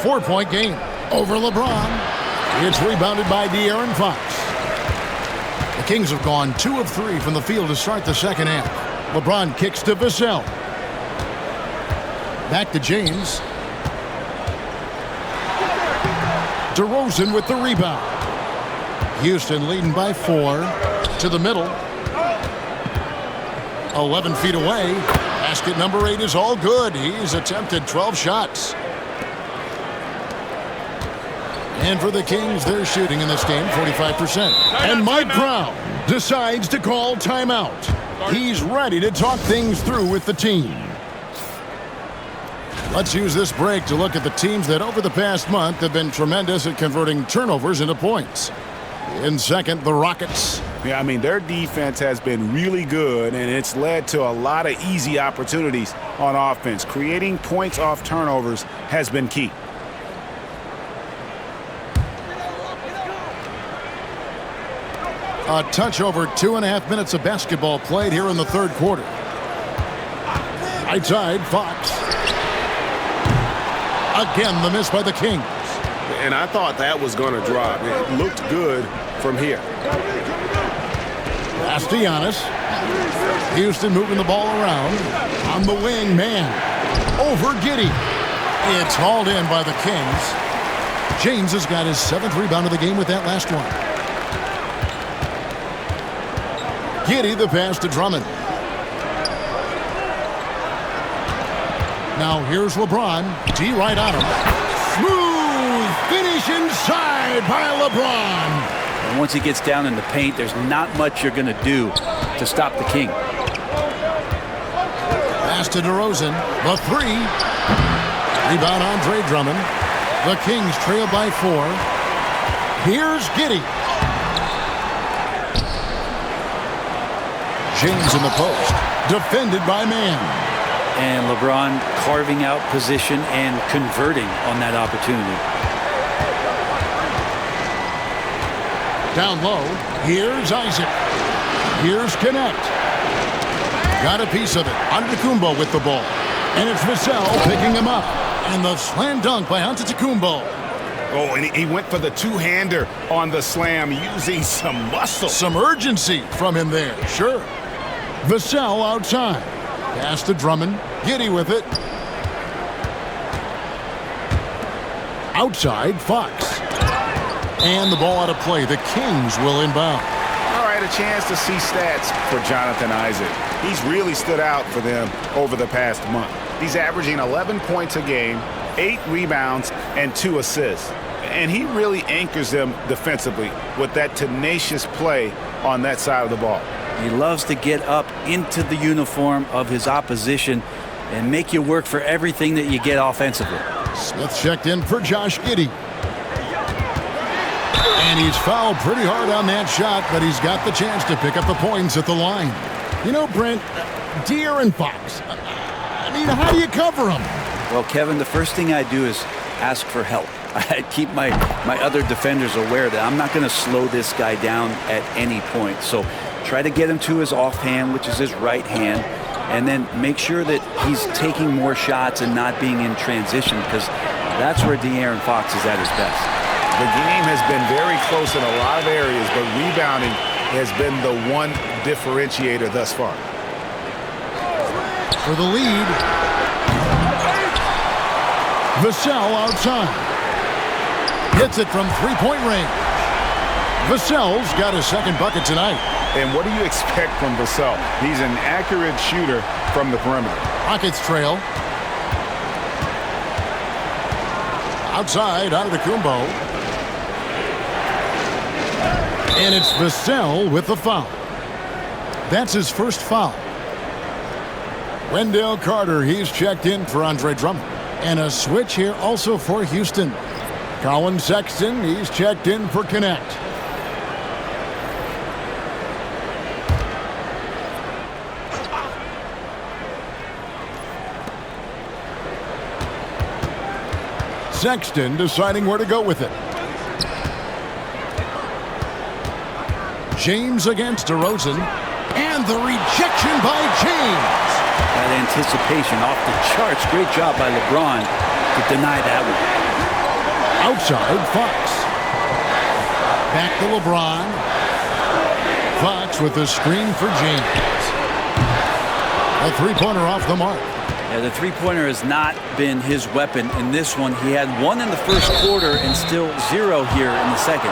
4-point game over LeBron. It's rebounded by De'Aaron Fox. The Kings have gone 2 of 3 from the field to start the second half. LeBron kicks to Vassell. Back to James. DeRozan with the rebound. Houston leading by 4. To the middle. 11 feet away. Basket number 8 is all good. He's attempted 12 shots. And for the Kings, they're shooting in this game 45%. And Mike Brown decides to call timeout. He's ready to talk things through with the team. Let's use this break to look at the teams that over the past month have been tremendous at converting turnovers into points. In second, the Rockets. Yeah, I mean, their defense has been really good, and it's led to a lot of easy opportunities on offense. Creating points off turnovers has been key. A touch over 2.5 minutes of basketball played here in the third quarter. Right side, Fox. Again, the miss by the Kings. And I thought that was going to drop. It looked good from here. Pass to Giannis. Houston moving the ball around. On the wing, man. Over Giddey. It's hauled in by the Kings. James has got his 7th rebound of the game with that last one. Giddey the pass to Drummond. Now here's LeBron. D right on him. Smooth finish inside by LeBron. And once he gets down in the paint, there's not much you're going to do to stop the King. Pass to DeRozan. The 3. Rebound Andre Drummond. The Kings trail by 4. Here's Giddey. James in the post. Defended by man. And LeBron carving out position and converting on that opportunity. Down low. Here's Isaac. Here's Connect. Got a piece of it. Antetokounmpo with the ball. And it's Vassell picking him up. And the slam dunk by Antetokounmpo. Oh, and he went for the two-hander on the slam, using some muscle. Some urgency from him there, sure. Vassell outside. Pass to Drummond. Giddey with it. Outside, Fox. And the ball out of play. The Kings will inbound. All right, a chance to see stats for Jonathan Isaac. He's really stood out for them over the past month. He's averaging 11 points a game, 8 rebounds, and 2 assists. And he really anchors them defensively with that tenacious play on that side of the ball. He loves to get up into the uniform of his opposition and make you work for everything that you get offensively. Smith checked in for Josh Giddey. And he's fouled pretty hard on that shot, but he's got the chance to pick up the points at the line. You know, Brent, De'Aaron Fox, I mean, how do you cover him? Well, Kevin, the first thing I do is ask for help. I keep my other defenders aware that I'm not going to slow this guy down at any point. So try to get him to his offhand, which is his right hand, and then make sure that he's taking more shots and not being in transition, because that's where De'Aaron Fox is at his best. The game has been very close in a lot of areas, but rebounding has been the one differentiator thus far. For the lead, Vassell outside. Hits it from three-point range. Vassell's got his second bucket tonight. And what do you expect from Vassell? He's an accurate shooter from the perimeter. Rockets trail. Outside, Antetokounmpo. And it's Vassell with the foul. That's his first foul. Wendell Carter, he's checked in for Andre Drummond. And a switch here also for Houston. Colin Sexton, he's checked in for Connect. Sexton deciding where to go with it. James against DeRozan. And the rejection by James. That anticipation off the charts. Great job by LeBron to deny that one. Outside, Fox. Back to LeBron. Fox with the screen for James. A three-pointer off the mark. Yeah, the three-pointer has not been his weapon in this one. He had 1 in the first quarter and still 0 here in the second.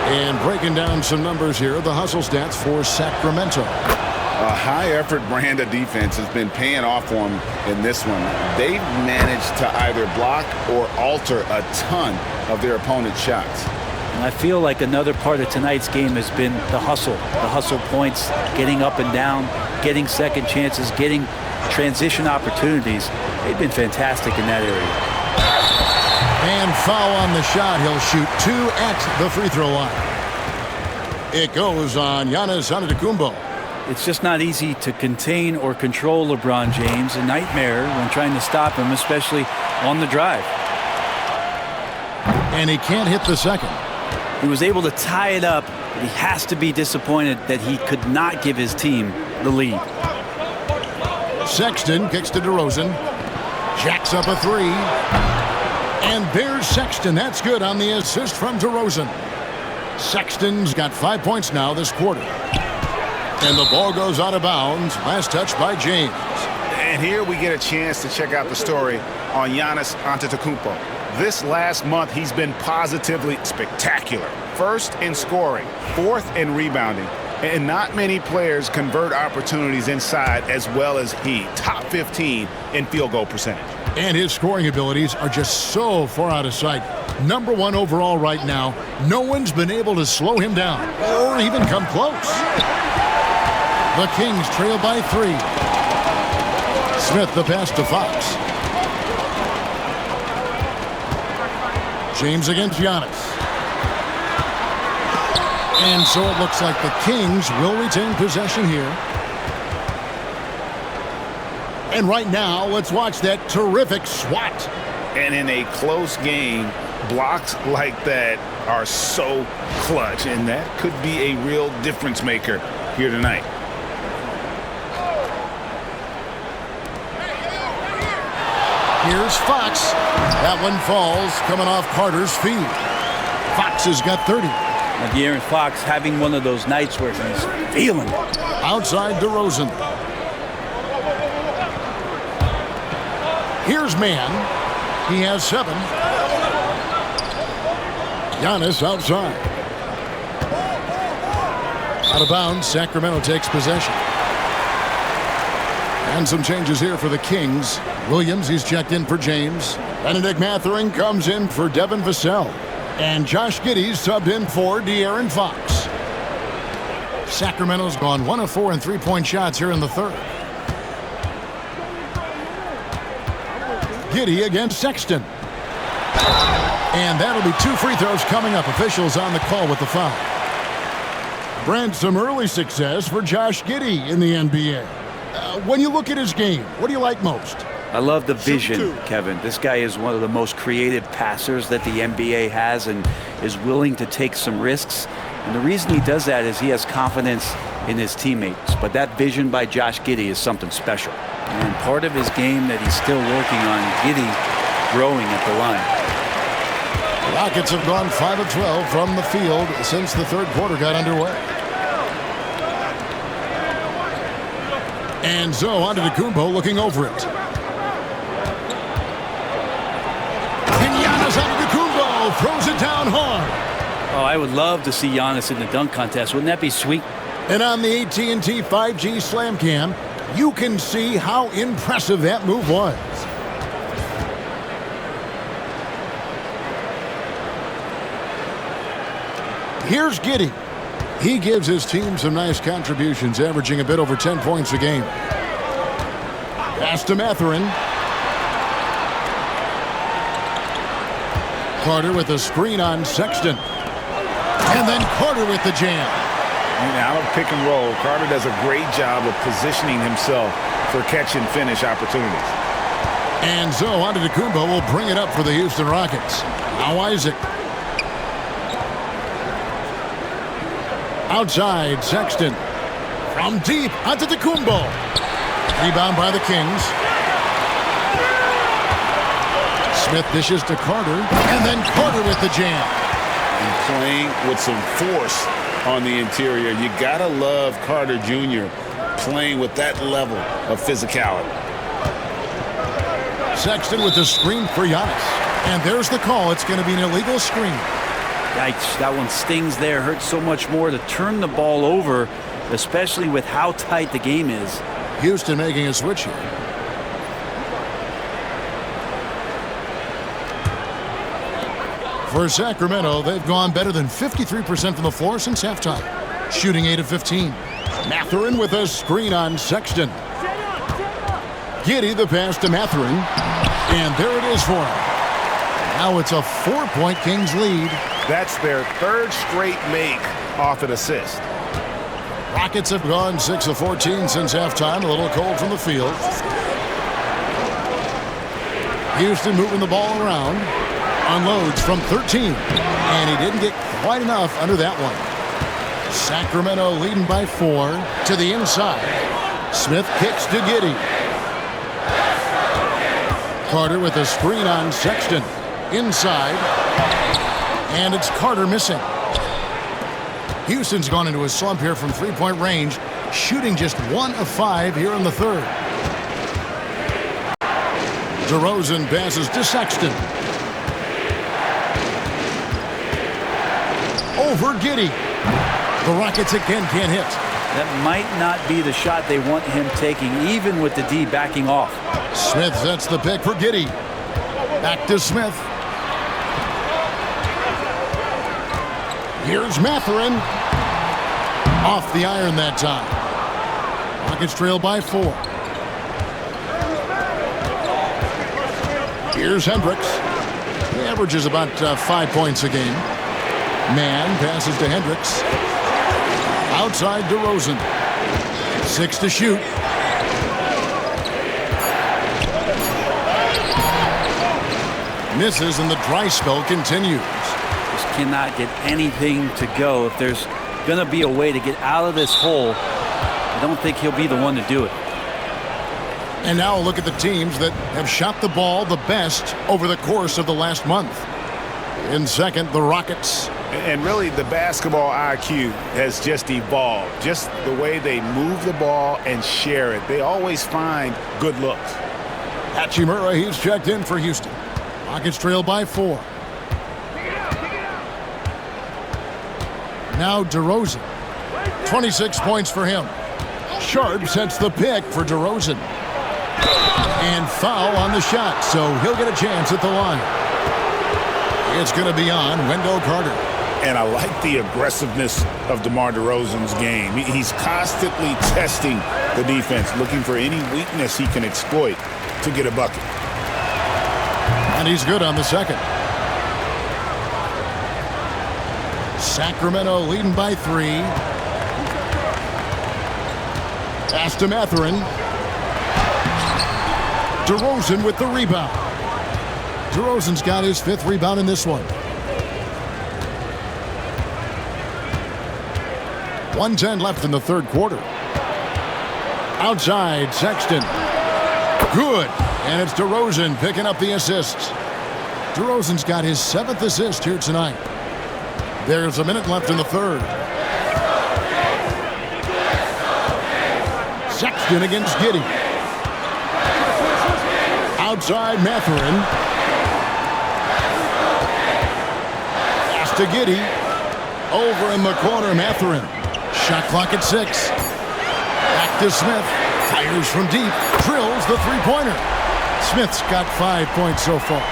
And breaking down some numbers here, the hustle stats for Sacramento. A high-effort brand of defense has been paying off for them in this one. They've managed to either block or alter a ton of their opponent's shots. And I feel like another part of tonight's game has been the hustle points, getting up and down, getting second chances, getting transition opportunities. They've been fantastic in that area. And foul on the shot. He'll shoot 2 at the free throw line. It goes on Giannis Antetokounmpo. It's just not easy to contain or control LeBron James. A nightmare when trying to stop him, especially on the drive. And he can't hit the second. He was able to tie it up, but he has to be disappointed that he could not give his team the lead. Sexton kicks to DeRozan. Jacks up a 3. And there's Sexton. That's good on the assist from DeRozan. Sexton's got 5 points now this quarter. And the ball goes out of bounds. Last touch by James. And here we get a chance to check out the story on Giannis Antetokounmpo. This last month, he's been positively spectacular. First in scoring, 4th in rebounding. And not many players convert opportunities inside as well as he. Top 15 in field goal percentage. And his scoring abilities are just so far out of sight. Number 1 overall right now. No one's been able to slow him down or even come close. The Kings trail by 3. Smith the pass to Fox. James against Giannis. And so it looks like the Kings will retain possession here. And right now, let's watch that terrific swat. And in a close game, blocks like that are so clutch, and that could be a real difference maker here tonight. Here's Fox. That one falls, coming off Carter's feet. Fox has got 30. And De'Aaron Fox having one of those nights where he's feeling it. Outside DeRozan. Here's man. He has 7. Giannis outside. Out of bounds, Sacramento takes possession. And some changes here for the Kings. Williams, he's checked in for James. Benedict Mathurin comes in for Devin Vassell. And Josh Giddey's subbed in for De'Aaron Fox. Sacramento's gone 1 of 4 in three-point shots here in the third. Giddey against Sexton. And that'll be 2 free throws coming up. Officials on the call with the foul. Brent, some early success for Josh Giddey in the NBA. When you look at his game, what do you like most? I love the vision, Kevin. This guy is one of the most creative passers that the NBA has and is willing to take some risks. And the reason he does that is he has confidence in his teammates. But that vision by Josh Giddey is something special. And part of his game that he's still working on, Giddey growing at the line. The Rockets have gone 5 of 12 from the field since the third quarter got underway. And so Antetokounmpo looking over it. And Giannis Antetokounmpo throws it down hard. Oh, I would love to see Giannis in the dunk contest. Wouldn't that be sweet? And on the AT&T 5G Slam Cam, you can see how impressive that move was. Here's Giddey. He gives his team some nice contributions, averaging a bit over 10 points a game. Pass to Mathurin. Carter with a screen on Sexton. And then Carter with the jam. Out of pick and roll, Carter does a great job of positioning himself for catch and finish opportunities. And so Antetokounmpo will bring it up for the Houston Rockets. Now Isaac. Outside, Sexton. From deep, Antetokounmpo. Rebound by the Kings. Smith dishes to Carter, and then Carter with the jam. And playing with some force on the interior. You gotta love Carter Jr. playing with that level of physicality. Sexton with the screen for Giannis. And there's the call. It's going to be an illegal screen. Yikes, that one stings there. Hurts so much more to turn the ball over, especially with how tight the game is. Houston making a switch here. For Sacramento, they've gone better than 53% from the floor since halftime. Shooting 8 of 15. Mathurin with a screen on Sexton. Giddey the pass to Mathurin. And there it is for him. Now it's a 4-point Kings lead. That's their third straight make off an assist. Rockets have gone 6 of 14 since halftime. A little cold from the field. Houston moving the ball around. Unloads from 13. And he didn't get quite enough under that one. Sacramento leading by 4 to the inside. Smith kicks to Giddey. Carter with a screen on Sexton. Inside. And it's Carter missing. Houston's gone into a slump here from three-point range, shooting just 1 of 5 here in the third. DeRozan passes to Sexton. Over Giddey. The Rockets again can't hit. That might not be the shot they want him taking, even with the D backing off. Smith sets the pick for Giddey. Back to Smith. Here's Mathurin. Off the iron that time. Rockets trail by 4. Here's Hendricks. He averages about 5 points a game. Mann passes to Hendricks. Outside DeRozan. 6 to shoot. Misses and the dry spell continues. Just cannot get anything to go. If there's going to be a way to get out of this hole, I don't think he'll be the one to do it. And now look at the teams that have shot the ball the best over the course of the last month. In second, the Rockets. And really, the basketball IQ has just evolved. Just the way they move the ball and share it. They always find good looks. Hachimura, he's checked in for Houston. Rockets trail by 4. Now DeRozan. 26 points for him. Sharp sets the pick for DeRozan. And foul on the shot, so he'll get a chance at the line. It's going to be on Wendell Carter. And I like the aggressiveness of DeMar DeRozan's game. He's constantly testing the defense, looking for any weakness he can exploit to get a bucket. And he's good on the second. Sacramento leading by 3. Pass to Mathurin. DeRozan with the rebound. DeRozan's got his 5th rebound in this one. 1:10 left in the third quarter. Outside, Sexton. Good. And it's DeRozan picking up the assists. DeRozan's got his 7th assist here tonight. There's a minute left in the third. Sexton against Giddey. Outside, Mathurin. Pass to Giddey. Over in the corner, Mathurin. Shot clock at 6. Back to Smith. Fires from deep. Drills the three-pointer. Smith's got 5 points so far.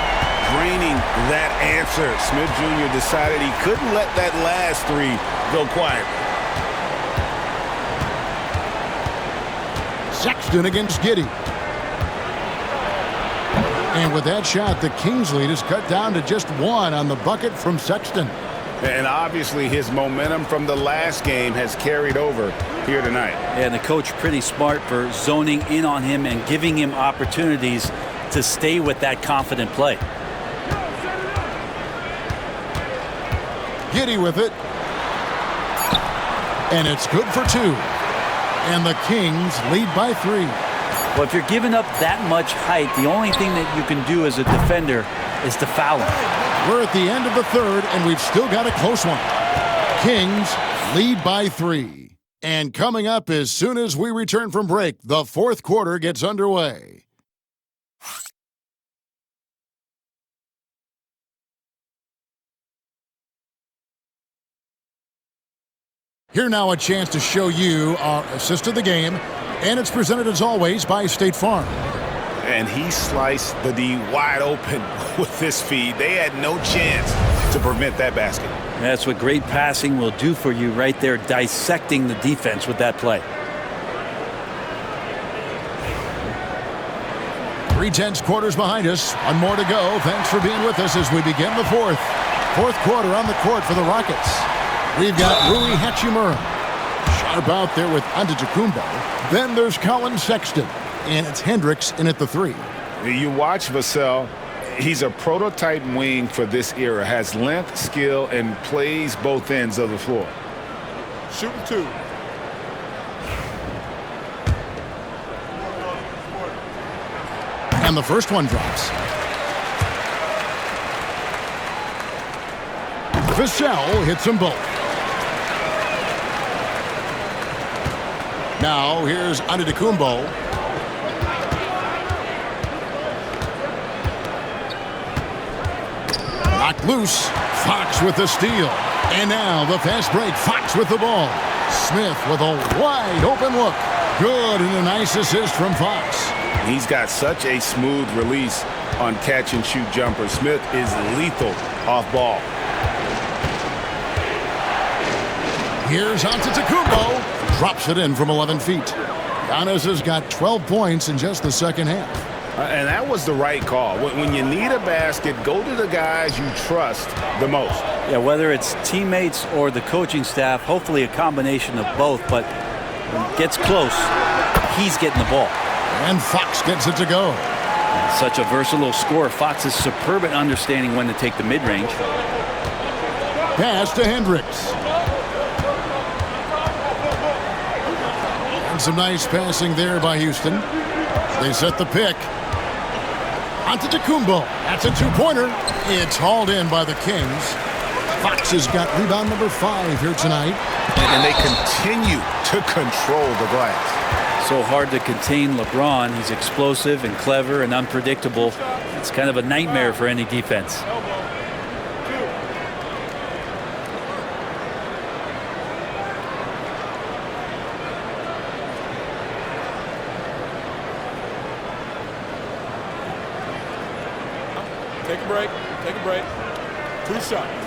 Draining that answer. Smith Jr. decided he couldn't let that last 3 go quiet. Sexton against Giddey. And with that shot, the Kings lead is cut down to just 1 on the bucket from Sexton. And obviously his momentum from the last game has carried over here tonight. Yeah, and the coach pretty smart for zoning in on him and giving him opportunities to stay with that confident play. Giddey with it. And it's good for 2. And the Kings lead by 3. Well, if you're giving up that much height, the only thing that you can do as a defender is to foul him. We're at the end of the third, and we've still got a close one. Kings lead by 3. And coming up as soon as we return from break, the fourth quarter gets underway. Here now a chance to show you our assist of the game, and it's presented as always by State Farm. And he sliced the D wide open with this feed. They had no chance to prevent that basket. That's what great passing will do for you right there, dissecting the defense with that play. 3/10 quarters behind us. 1 more to go. Thanks for being with us as we begin the fourth. Fourth quarter on the court for the Rockets. We've got Rui Hachimura. Sharp out there with Antetokounmpo. Then there's Colin Sexton. And it's Hendricks in at the 3. You watch Vassell. He's a prototype wing for this era. Has length, skill, and plays both ends of the floor. Shooting 2. And the first one drops. Vassell hits them both. Now here's Antetokounmpo. Knocked loose. Fox with the steal. And now the fast break. Fox with the ball. Smith with a wide open look. Good, and a nice assist from Fox. He's got such a smooth release on catch-and-shoot jumpers. Smith is lethal off ball. Here's Antetokounmpo. Drops it in from 11 feet. Giannis has got 12 points in just the second half. And that was the right call. When you need a basket, go to the guys you trust the most. Yeah, whether it's teammates or the coaching staff, hopefully a combination of both, but when it gets close, he's getting the ball. And Fox gets it to go. Such a versatile scorer. Fox is superb at understanding when to take the mid-range. Pass to Hendricks. And some nice passing there by Houston. They set the pick. Antetokounmpo. That's a 2-pointer. It's hauled in by the Kings. Fox has got rebound number 5 here tonight. And they continue to control the glass. So hard to contain LeBron. He's explosive and clever and unpredictable. It's kind of a nightmare for any defense. Take a break. Take a break. 2 shots.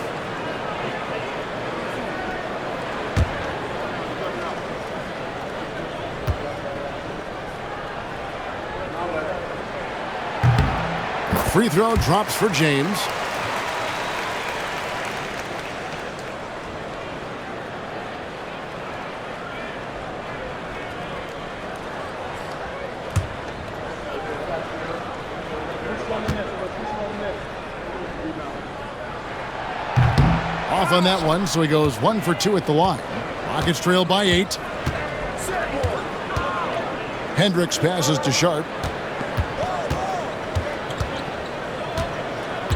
Free throw drops for James. Off on that one, so he goes 1 for 2 at the line. Rockets trail by 8. Hendricks passes to Sharp.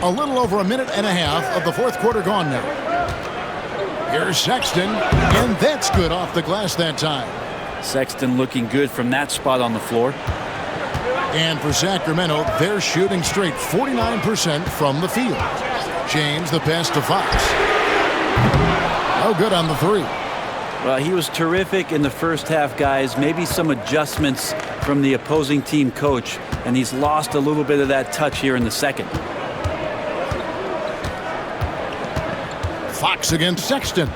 A little over a minute and a half of the fourth quarter gone now. Here's Sexton, and that's good off the glass that time. Sexton looking good from that spot on the floor. And for Sacramento, they're shooting straight 49% from the field. James, the pass to Fox. No good on the 3. Well, he was terrific in the first half, guys. Maybe some adjustments from the opposing team coach, and he's lost a little bit of that touch here in the second. Fox against Sexton.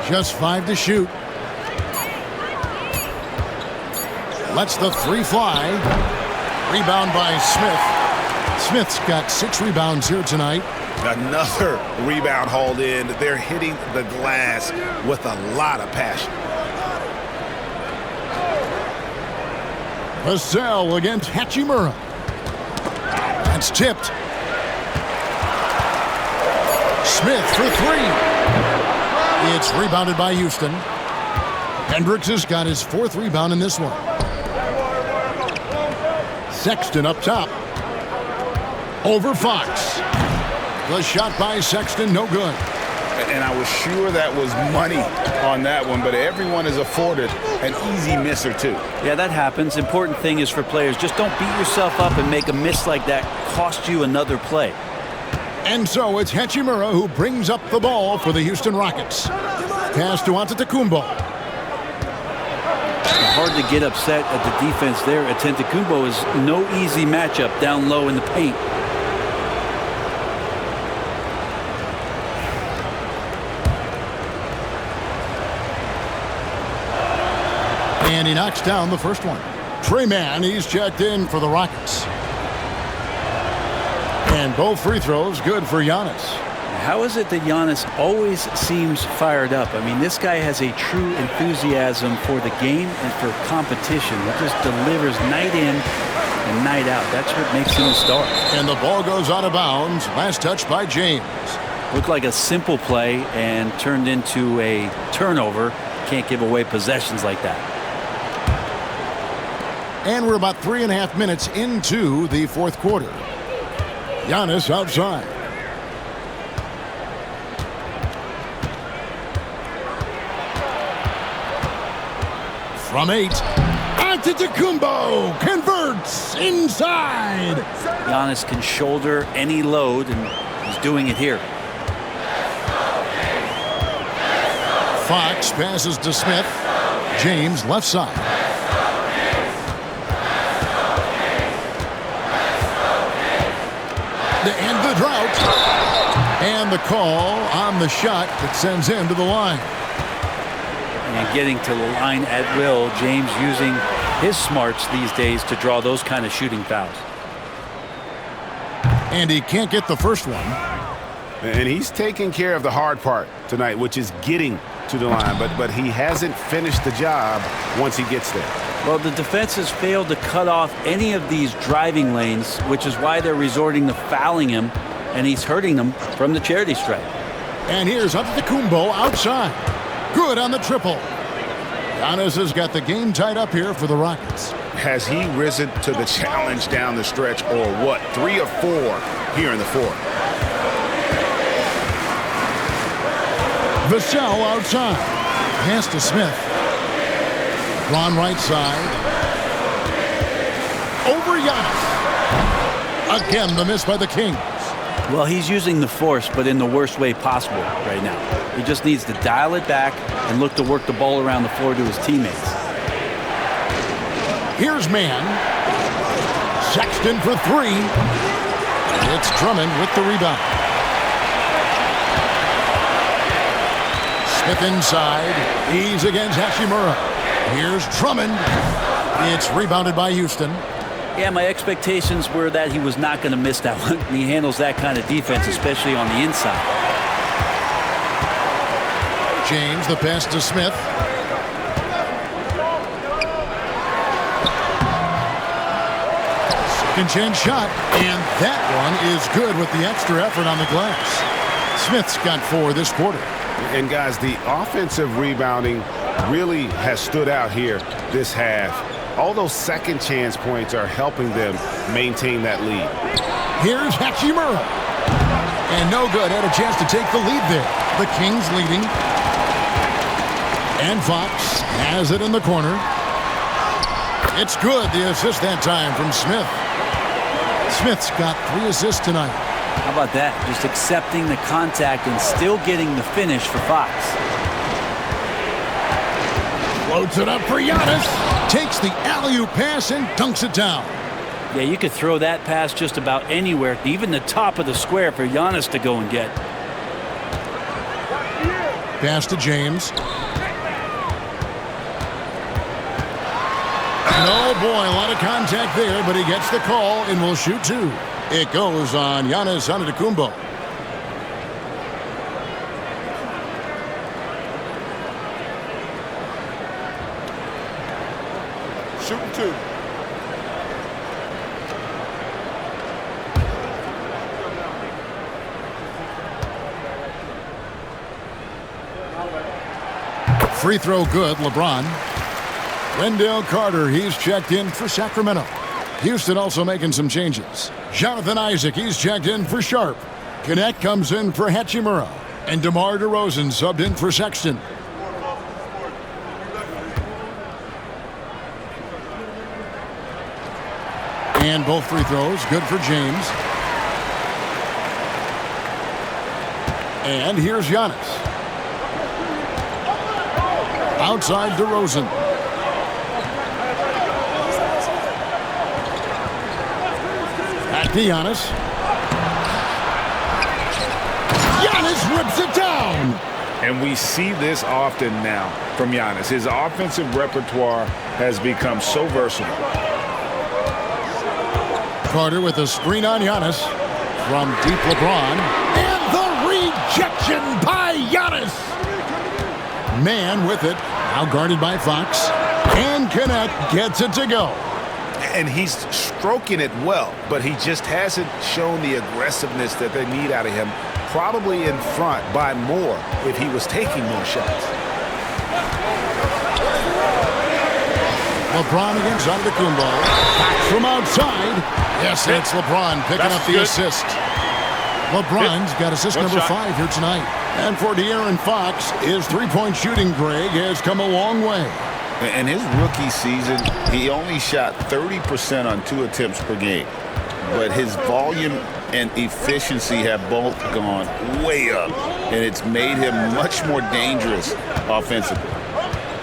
Just 5 to shoot. Lets the 3 fly. Rebound by Smith. Smith's got 6 rebounds here tonight. Another rebound hauled in. They're hitting the glass with a lot of passion. Vassell against Hachimura. That's tipped. Smith for 3. It's rebounded by Houston. Hendricks has got his 4th rebound in this one. Sexton up top. Over Fox. The shot by Sexton, no good. And I was sure that was money on that one, but everyone is afforded an easy miss or 2. Yeah, that happens. Important thing is for players, just don't beat yourself up and make a miss like that cost you another play. And so it's Hachimura who brings up the ball for the Houston Rockets. Pass to Antetokounmpo. Hard to get upset at the defense there. Antetokounmpo is no easy matchup down low in the paint. And he knocks down the first one. Trey Mann, he's checked in for the Rockets. And both free throws good for Giannis. How is it that Giannis always seems fired up? I mean, this guy has a true enthusiasm for the game and for competition. He just delivers night in and night out. That's what makes him a star. And the ball goes out of bounds. Last touch by James. Looked like a simple play and turned into a turnover. Can't give away possessions like that. And we're about 3.5 minutes into the fourth quarter. Giannis outside. From 8, Antetokounmpo converts inside. Giannis can shoulder any load, and he's doing it here. Fox passes to Smith. James left side. To end the drought. And the call on the shot that sends him to the line. And getting to the line at will, James using his smarts these days to draw those kind of shooting fouls. And he can't get the first one. And he's taking care of the hard part tonight, which is getting to the line. But he hasn't finished the job once he gets there. Well, the defense has failed to cut off any of these driving lanes, which is why they're resorting to fouling him, and he's hurting them from the charity stripe. And here's Antetokounmpo outside. Good on the triple. Giannis has got the game tied up here for the Rockets. Has he risen to the challenge down the stretch, or what? 3 of 4 here in the fourth. Vassell outside. Pass to Smith. LeBron right side. Over Giannis. Again, the miss by the Kings. Well, he's using the force, but in the worst way possible right now. He just needs to dial it back and look to work the ball around the floor to his teammates. Here's Mann. Sexton for three. It's Drummond with the rebound. Smith inside. He's against Hachimura. Here's Drummond. It's rebounded by Houston. Yeah, my expectations were that he was not going to miss that one. He handles that kind of defense, especially on the inside. James, the pass to Smith. Second chance shot, and that one is good with the extra effort on the glass. Smith's got 4 this quarter. And guys, the offensive rebounding really has stood out here this half. All those second chance points are helping them maintain that lead. Here's Hachimura. And no good. Had a chance to take the lead there. The Kings leading. And Fox has it in the corner. It's good. The assist that time from Smith. Smith's got 3 assists tonight. How about that? Just accepting the contact and still getting the finish for Fox. Floats it up for Giannis. Takes the alley-oop pass and dunks it down. Yeah, you could throw that pass just about anywhere, even the top of the square for Giannis to go and get. Pass to James. Oh boy, a lot of contact there, but he gets the call and will shoot 2. It goes on Giannis Antetokounmpo. Shooting 2. Free throw good, LeBron. Wendell Carter, he's checked in for Sacramento. Houston also making some changes. Jonathan Isaac, he's checked in for Sharp. Connect comes in for Hachimura. And DeMar DeRozan subbed in for Sexton. And both free throws, good for James. And here's Giannis. Outside DeRozan. Back to Giannis. Giannis rips it down. And we see this often now from Giannis. His offensive repertoire has become so versatile. Carter with a screen on Giannis. From deep LeBron. And the rejection by Giannis. Man with it. Now guarded by Fox. And Connect gets it to go. And he's stroking it well, but he just hasn't shown the aggressiveness that they need out of him. Probably in front by more if he was taking more shots. LeBron against Antetokounmpo. From outside. Yes, it's LeBron picking up the assist. LeBron's got assist number 5 here tonight. And for De'Aaron Fox, his three-point shooting, Greg, has come a long way. In his rookie season, he only shot 30% on 2 attempts per game. But his volume and efficiency have both gone way up, and it's made him much more dangerous offensively.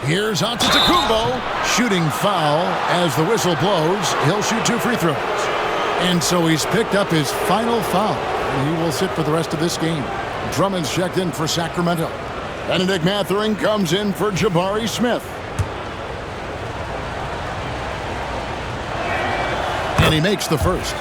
Here's Antetokounmpo, shooting foul as the whistle blows. He'll shoot 2 free throws. And so he's picked up his final foul, and he will sit for the rest of this game. Drummond's checked in for Sacramento. Benedict Mathurin comes in for Jabari Smith. And he makes the first.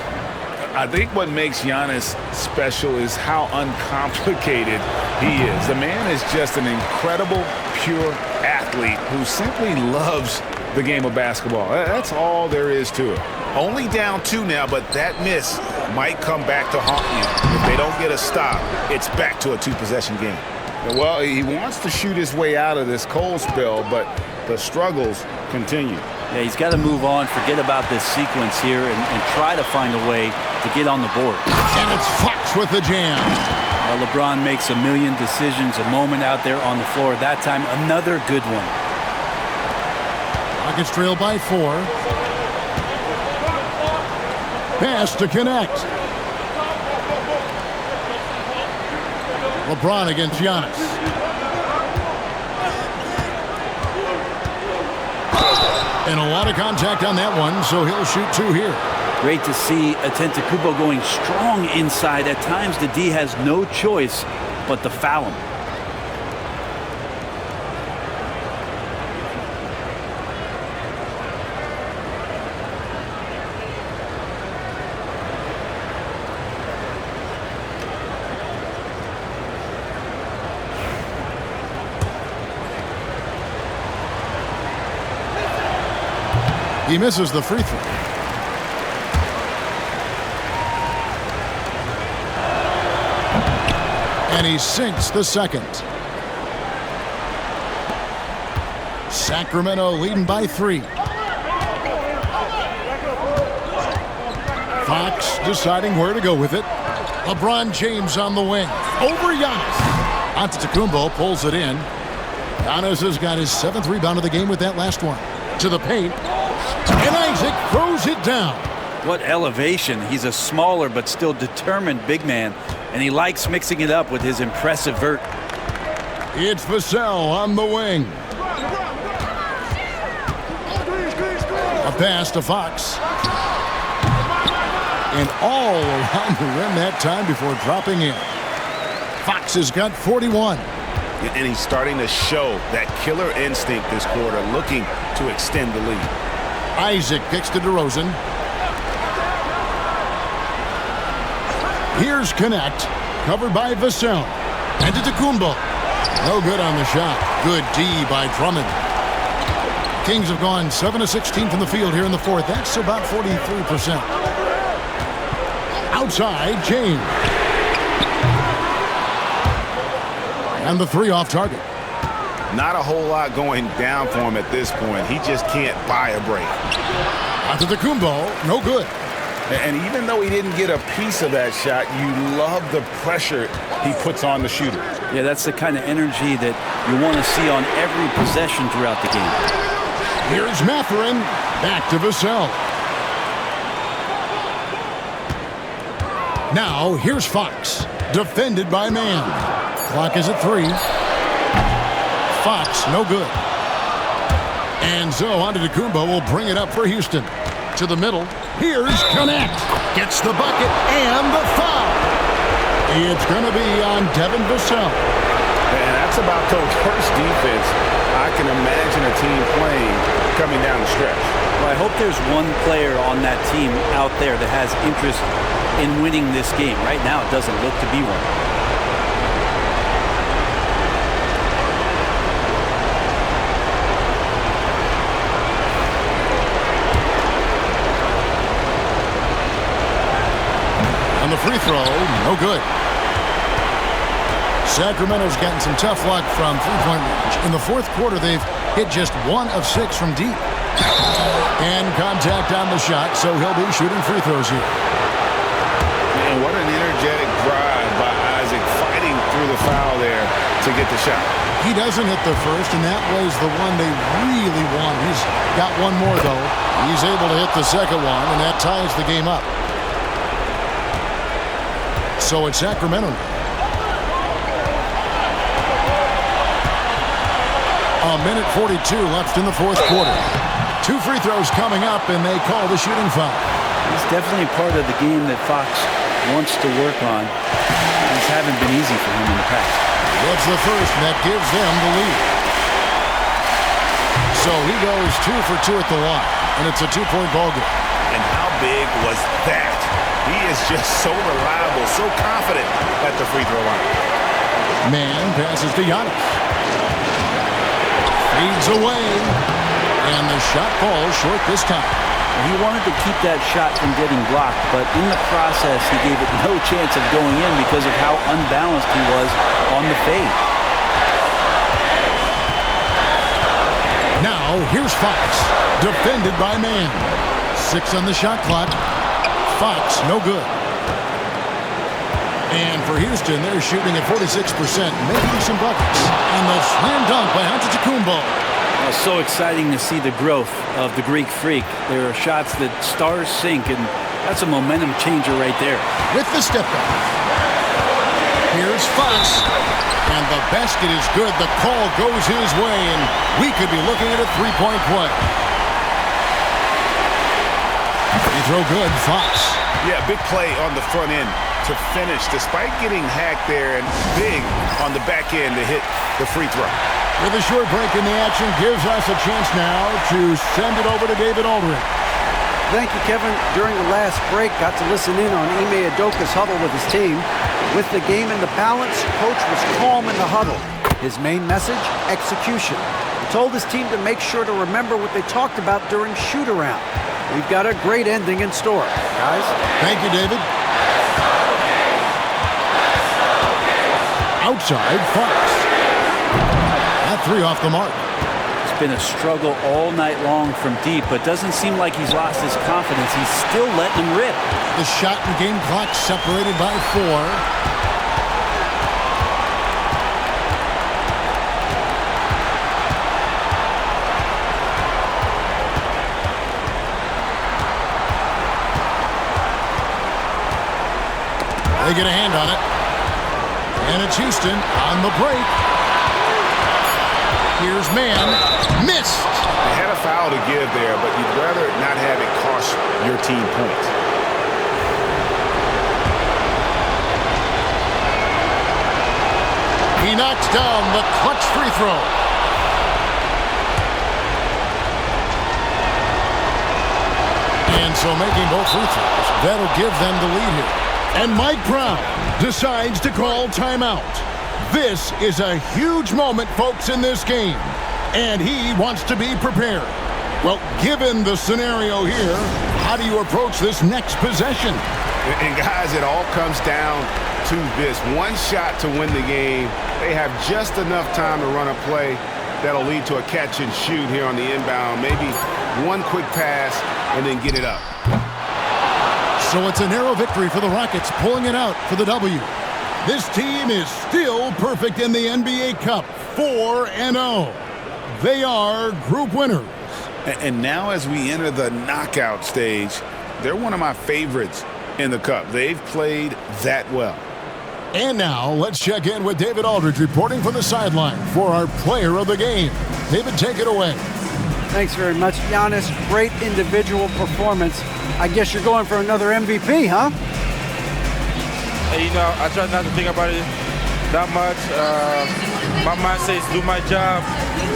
I think what makes Giannis special is how uncomplicated he is. The man is just an incredible, pure athlete who simply loves the game of basketball. That's all there is to it. Only down 2 now, but that miss might come back to haunt you. If they don't get a stop, it's back to a 2-possession game. Well, he wants to shoot his way out of this cold spell, but the struggles continue. Yeah, he's got to move on, forget about this sequence here, and try to find a way to get on the board. And it's Fox with the jam. Well, LeBron makes a million decisions a moment out there on the floor. That time, another good one. Rockets trail by 4. Pass to connect. LeBron against Giannis. And a lot of contact on that one, so he'll shoot 2 here. Great to see Antetokounmpo going strong inside. At times, the D has no choice but to foul him. He misses the free throw. And he sinks the second. Sacramento leading by 3. Fox deciding where to go with it. LeBron James on the wing. Over Giannis. Antetokounmpo pulls it in. Giannis has got his 7th rebound of the game with that last one. To the paint. And Isaac throws it down. What elevation. He's a smaller but still determined big man, and he likes mixing it up with his impressive vert. It's Vassell on the wing. A pass to Fox. And all around the rim that time before dropping in. Fox has got 41. And he's starting to show that killer instinct this quarter, looking to extend the lead. Isaac kicks to DeRozan. Here's Connect, covered by Vassell. Antetokounmpo. No good on the shot. Good D by Drummond. Kings have gone 7 of 16 from the field here in the 4th. That's about 43%. Outside, James. And the 3 off target. Not a whole lot going down for him at this point. He just can't buy a break. Antetokounmpo, no good. And even though he didn't get a piece of that shot, you love the pressure he puts on the shooter. Yeah, that's the kind of energy that you want to see on every possession throughout the game. Here's Mathurin. Back to Vassell. Now, here's Fox. Defended by man. Clock is at 3. Fox, no good. And so Antetokounmpo will bring it up for Houston. To the middle. Here's Connect. Gets the bucket and the foul. It's going to be on Devin Vassell. And that's about the worst defense I can imagine a team playing coming down the stretch. Well, I hope there's one player on that team out there that has interest in winning this game. Right now, it doesn't look to be one. The free throw, no good. Sacramento's gotten some tough luck from three-point range. In the 4th quarter, they've hit just 1 of 6 from deep. And contact on the shot, so he'll be shooting free throws here. Man, what an energetic drive by Isaac, fighting through the foul there to get the shot. He doesn't hit the first, and that was the one they really want. He's got one more, though. He's able to hit the second one, and that ties the game up. So it's Sacramento. A minute 42 left in the 4th quarter. 2 free throws coming up, and they call the shooting foul. It's definitely part of the game that Fox wants to work on. These haven't been easy for him in the past. That's the first, and that gives them the lead. So he goes 2 for 2 at the line, and it's a 2-point ball game. And how big was that? He is just so reliable, so confident at the free throw line. Man passes to Giannis. Fades away. And the shot falls short this time. He wanted to keep that shot from getting blocked, but in the process, he gave it no chance of going in because of how unbalanced he was on the fade. Now, here's Fox. Defended by man. 6 on the shot clock. Fox, no good. And for Houston, they're shooting at 46%, making some buckets. And the slam dunk by Antetokounmpo. So exciting to see the growth of the Greek Freak. There are shots that stars sink, and that's a momentum changer right there. With the step back. Here's Fox. And the basket is good. The call goes his way, and we could be looking at a three-point play. Free throw good, Fox. Yeah, big play on the front end to finish, despite getting hacked there, and big on the back end to hit the free throw. With a short break in the action, gives us a chance now to send it over to David Aldridge. Thank you, Kevin. During the last break, got to listen in on Ime Udoka's huddle with his team. With the game in the balance, coach was calm in the huddle. His main message, execution. He told his team to make sure to remember what they talked about during shoot-around. We've got a great ending in store, guys. Thank you, David. Outside, Fox. That three off the mark. It's been a struggle all night long from deep, but doesn't seem like he's lost his confidence. He's still letting him rip. The shot and game clock separated by 4. They get a hand on it. And it's Houston on the break. Here's man. Missed. They had a foul to give there, but you'd rather not have it cost your team points. He knocks down the clutch free throw. And so making both free throws, that'll give them the lead here. And Mike Brown decides to call timeout. This is a huge moment, folks, in this game. And he wants to be prepared. Well, given the scenario here, how do you approach this next possession? And guys, it all comes down to this. One shot to win the game. They have just enough time to run a play that'll lead to a catch and shoot here on the inbound. Maybe one quick pass and then get it up. So it's a narrow victory for the Rockets, pulling it out for the W. This team is still perfect in the NBA Cup, 4-0. They are group winners. And now as we enter the knockout stage, they're one of my favorites in the Cup. They've played that well. And now let's check in with David Aldridge reporting from the sideline for our player of the game. David, take it away. Thanks very much, Giannis. Great individual performance. I guess you're going for another MVP, huh? You know, I try not to think about it that much. My mind says do my job,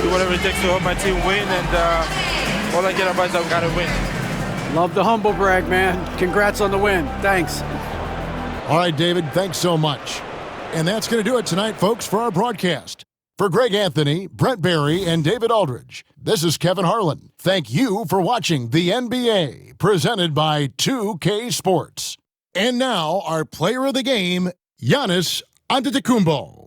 do whatever it takes to help my team win, and all I care about is that we got to win. Love the humble brag, man. Congrats on the win. Thanks. All right, David, thanks so much. And that's going to do it tonight, folks, for our broadcast. For Greg Anthony, Brent Barry, and David Aldridge, this is Kevin Harlan. Thank you for watching the NBA, presented by 2K Sports. And now, our player of the game, Giannis Antetokounmpo.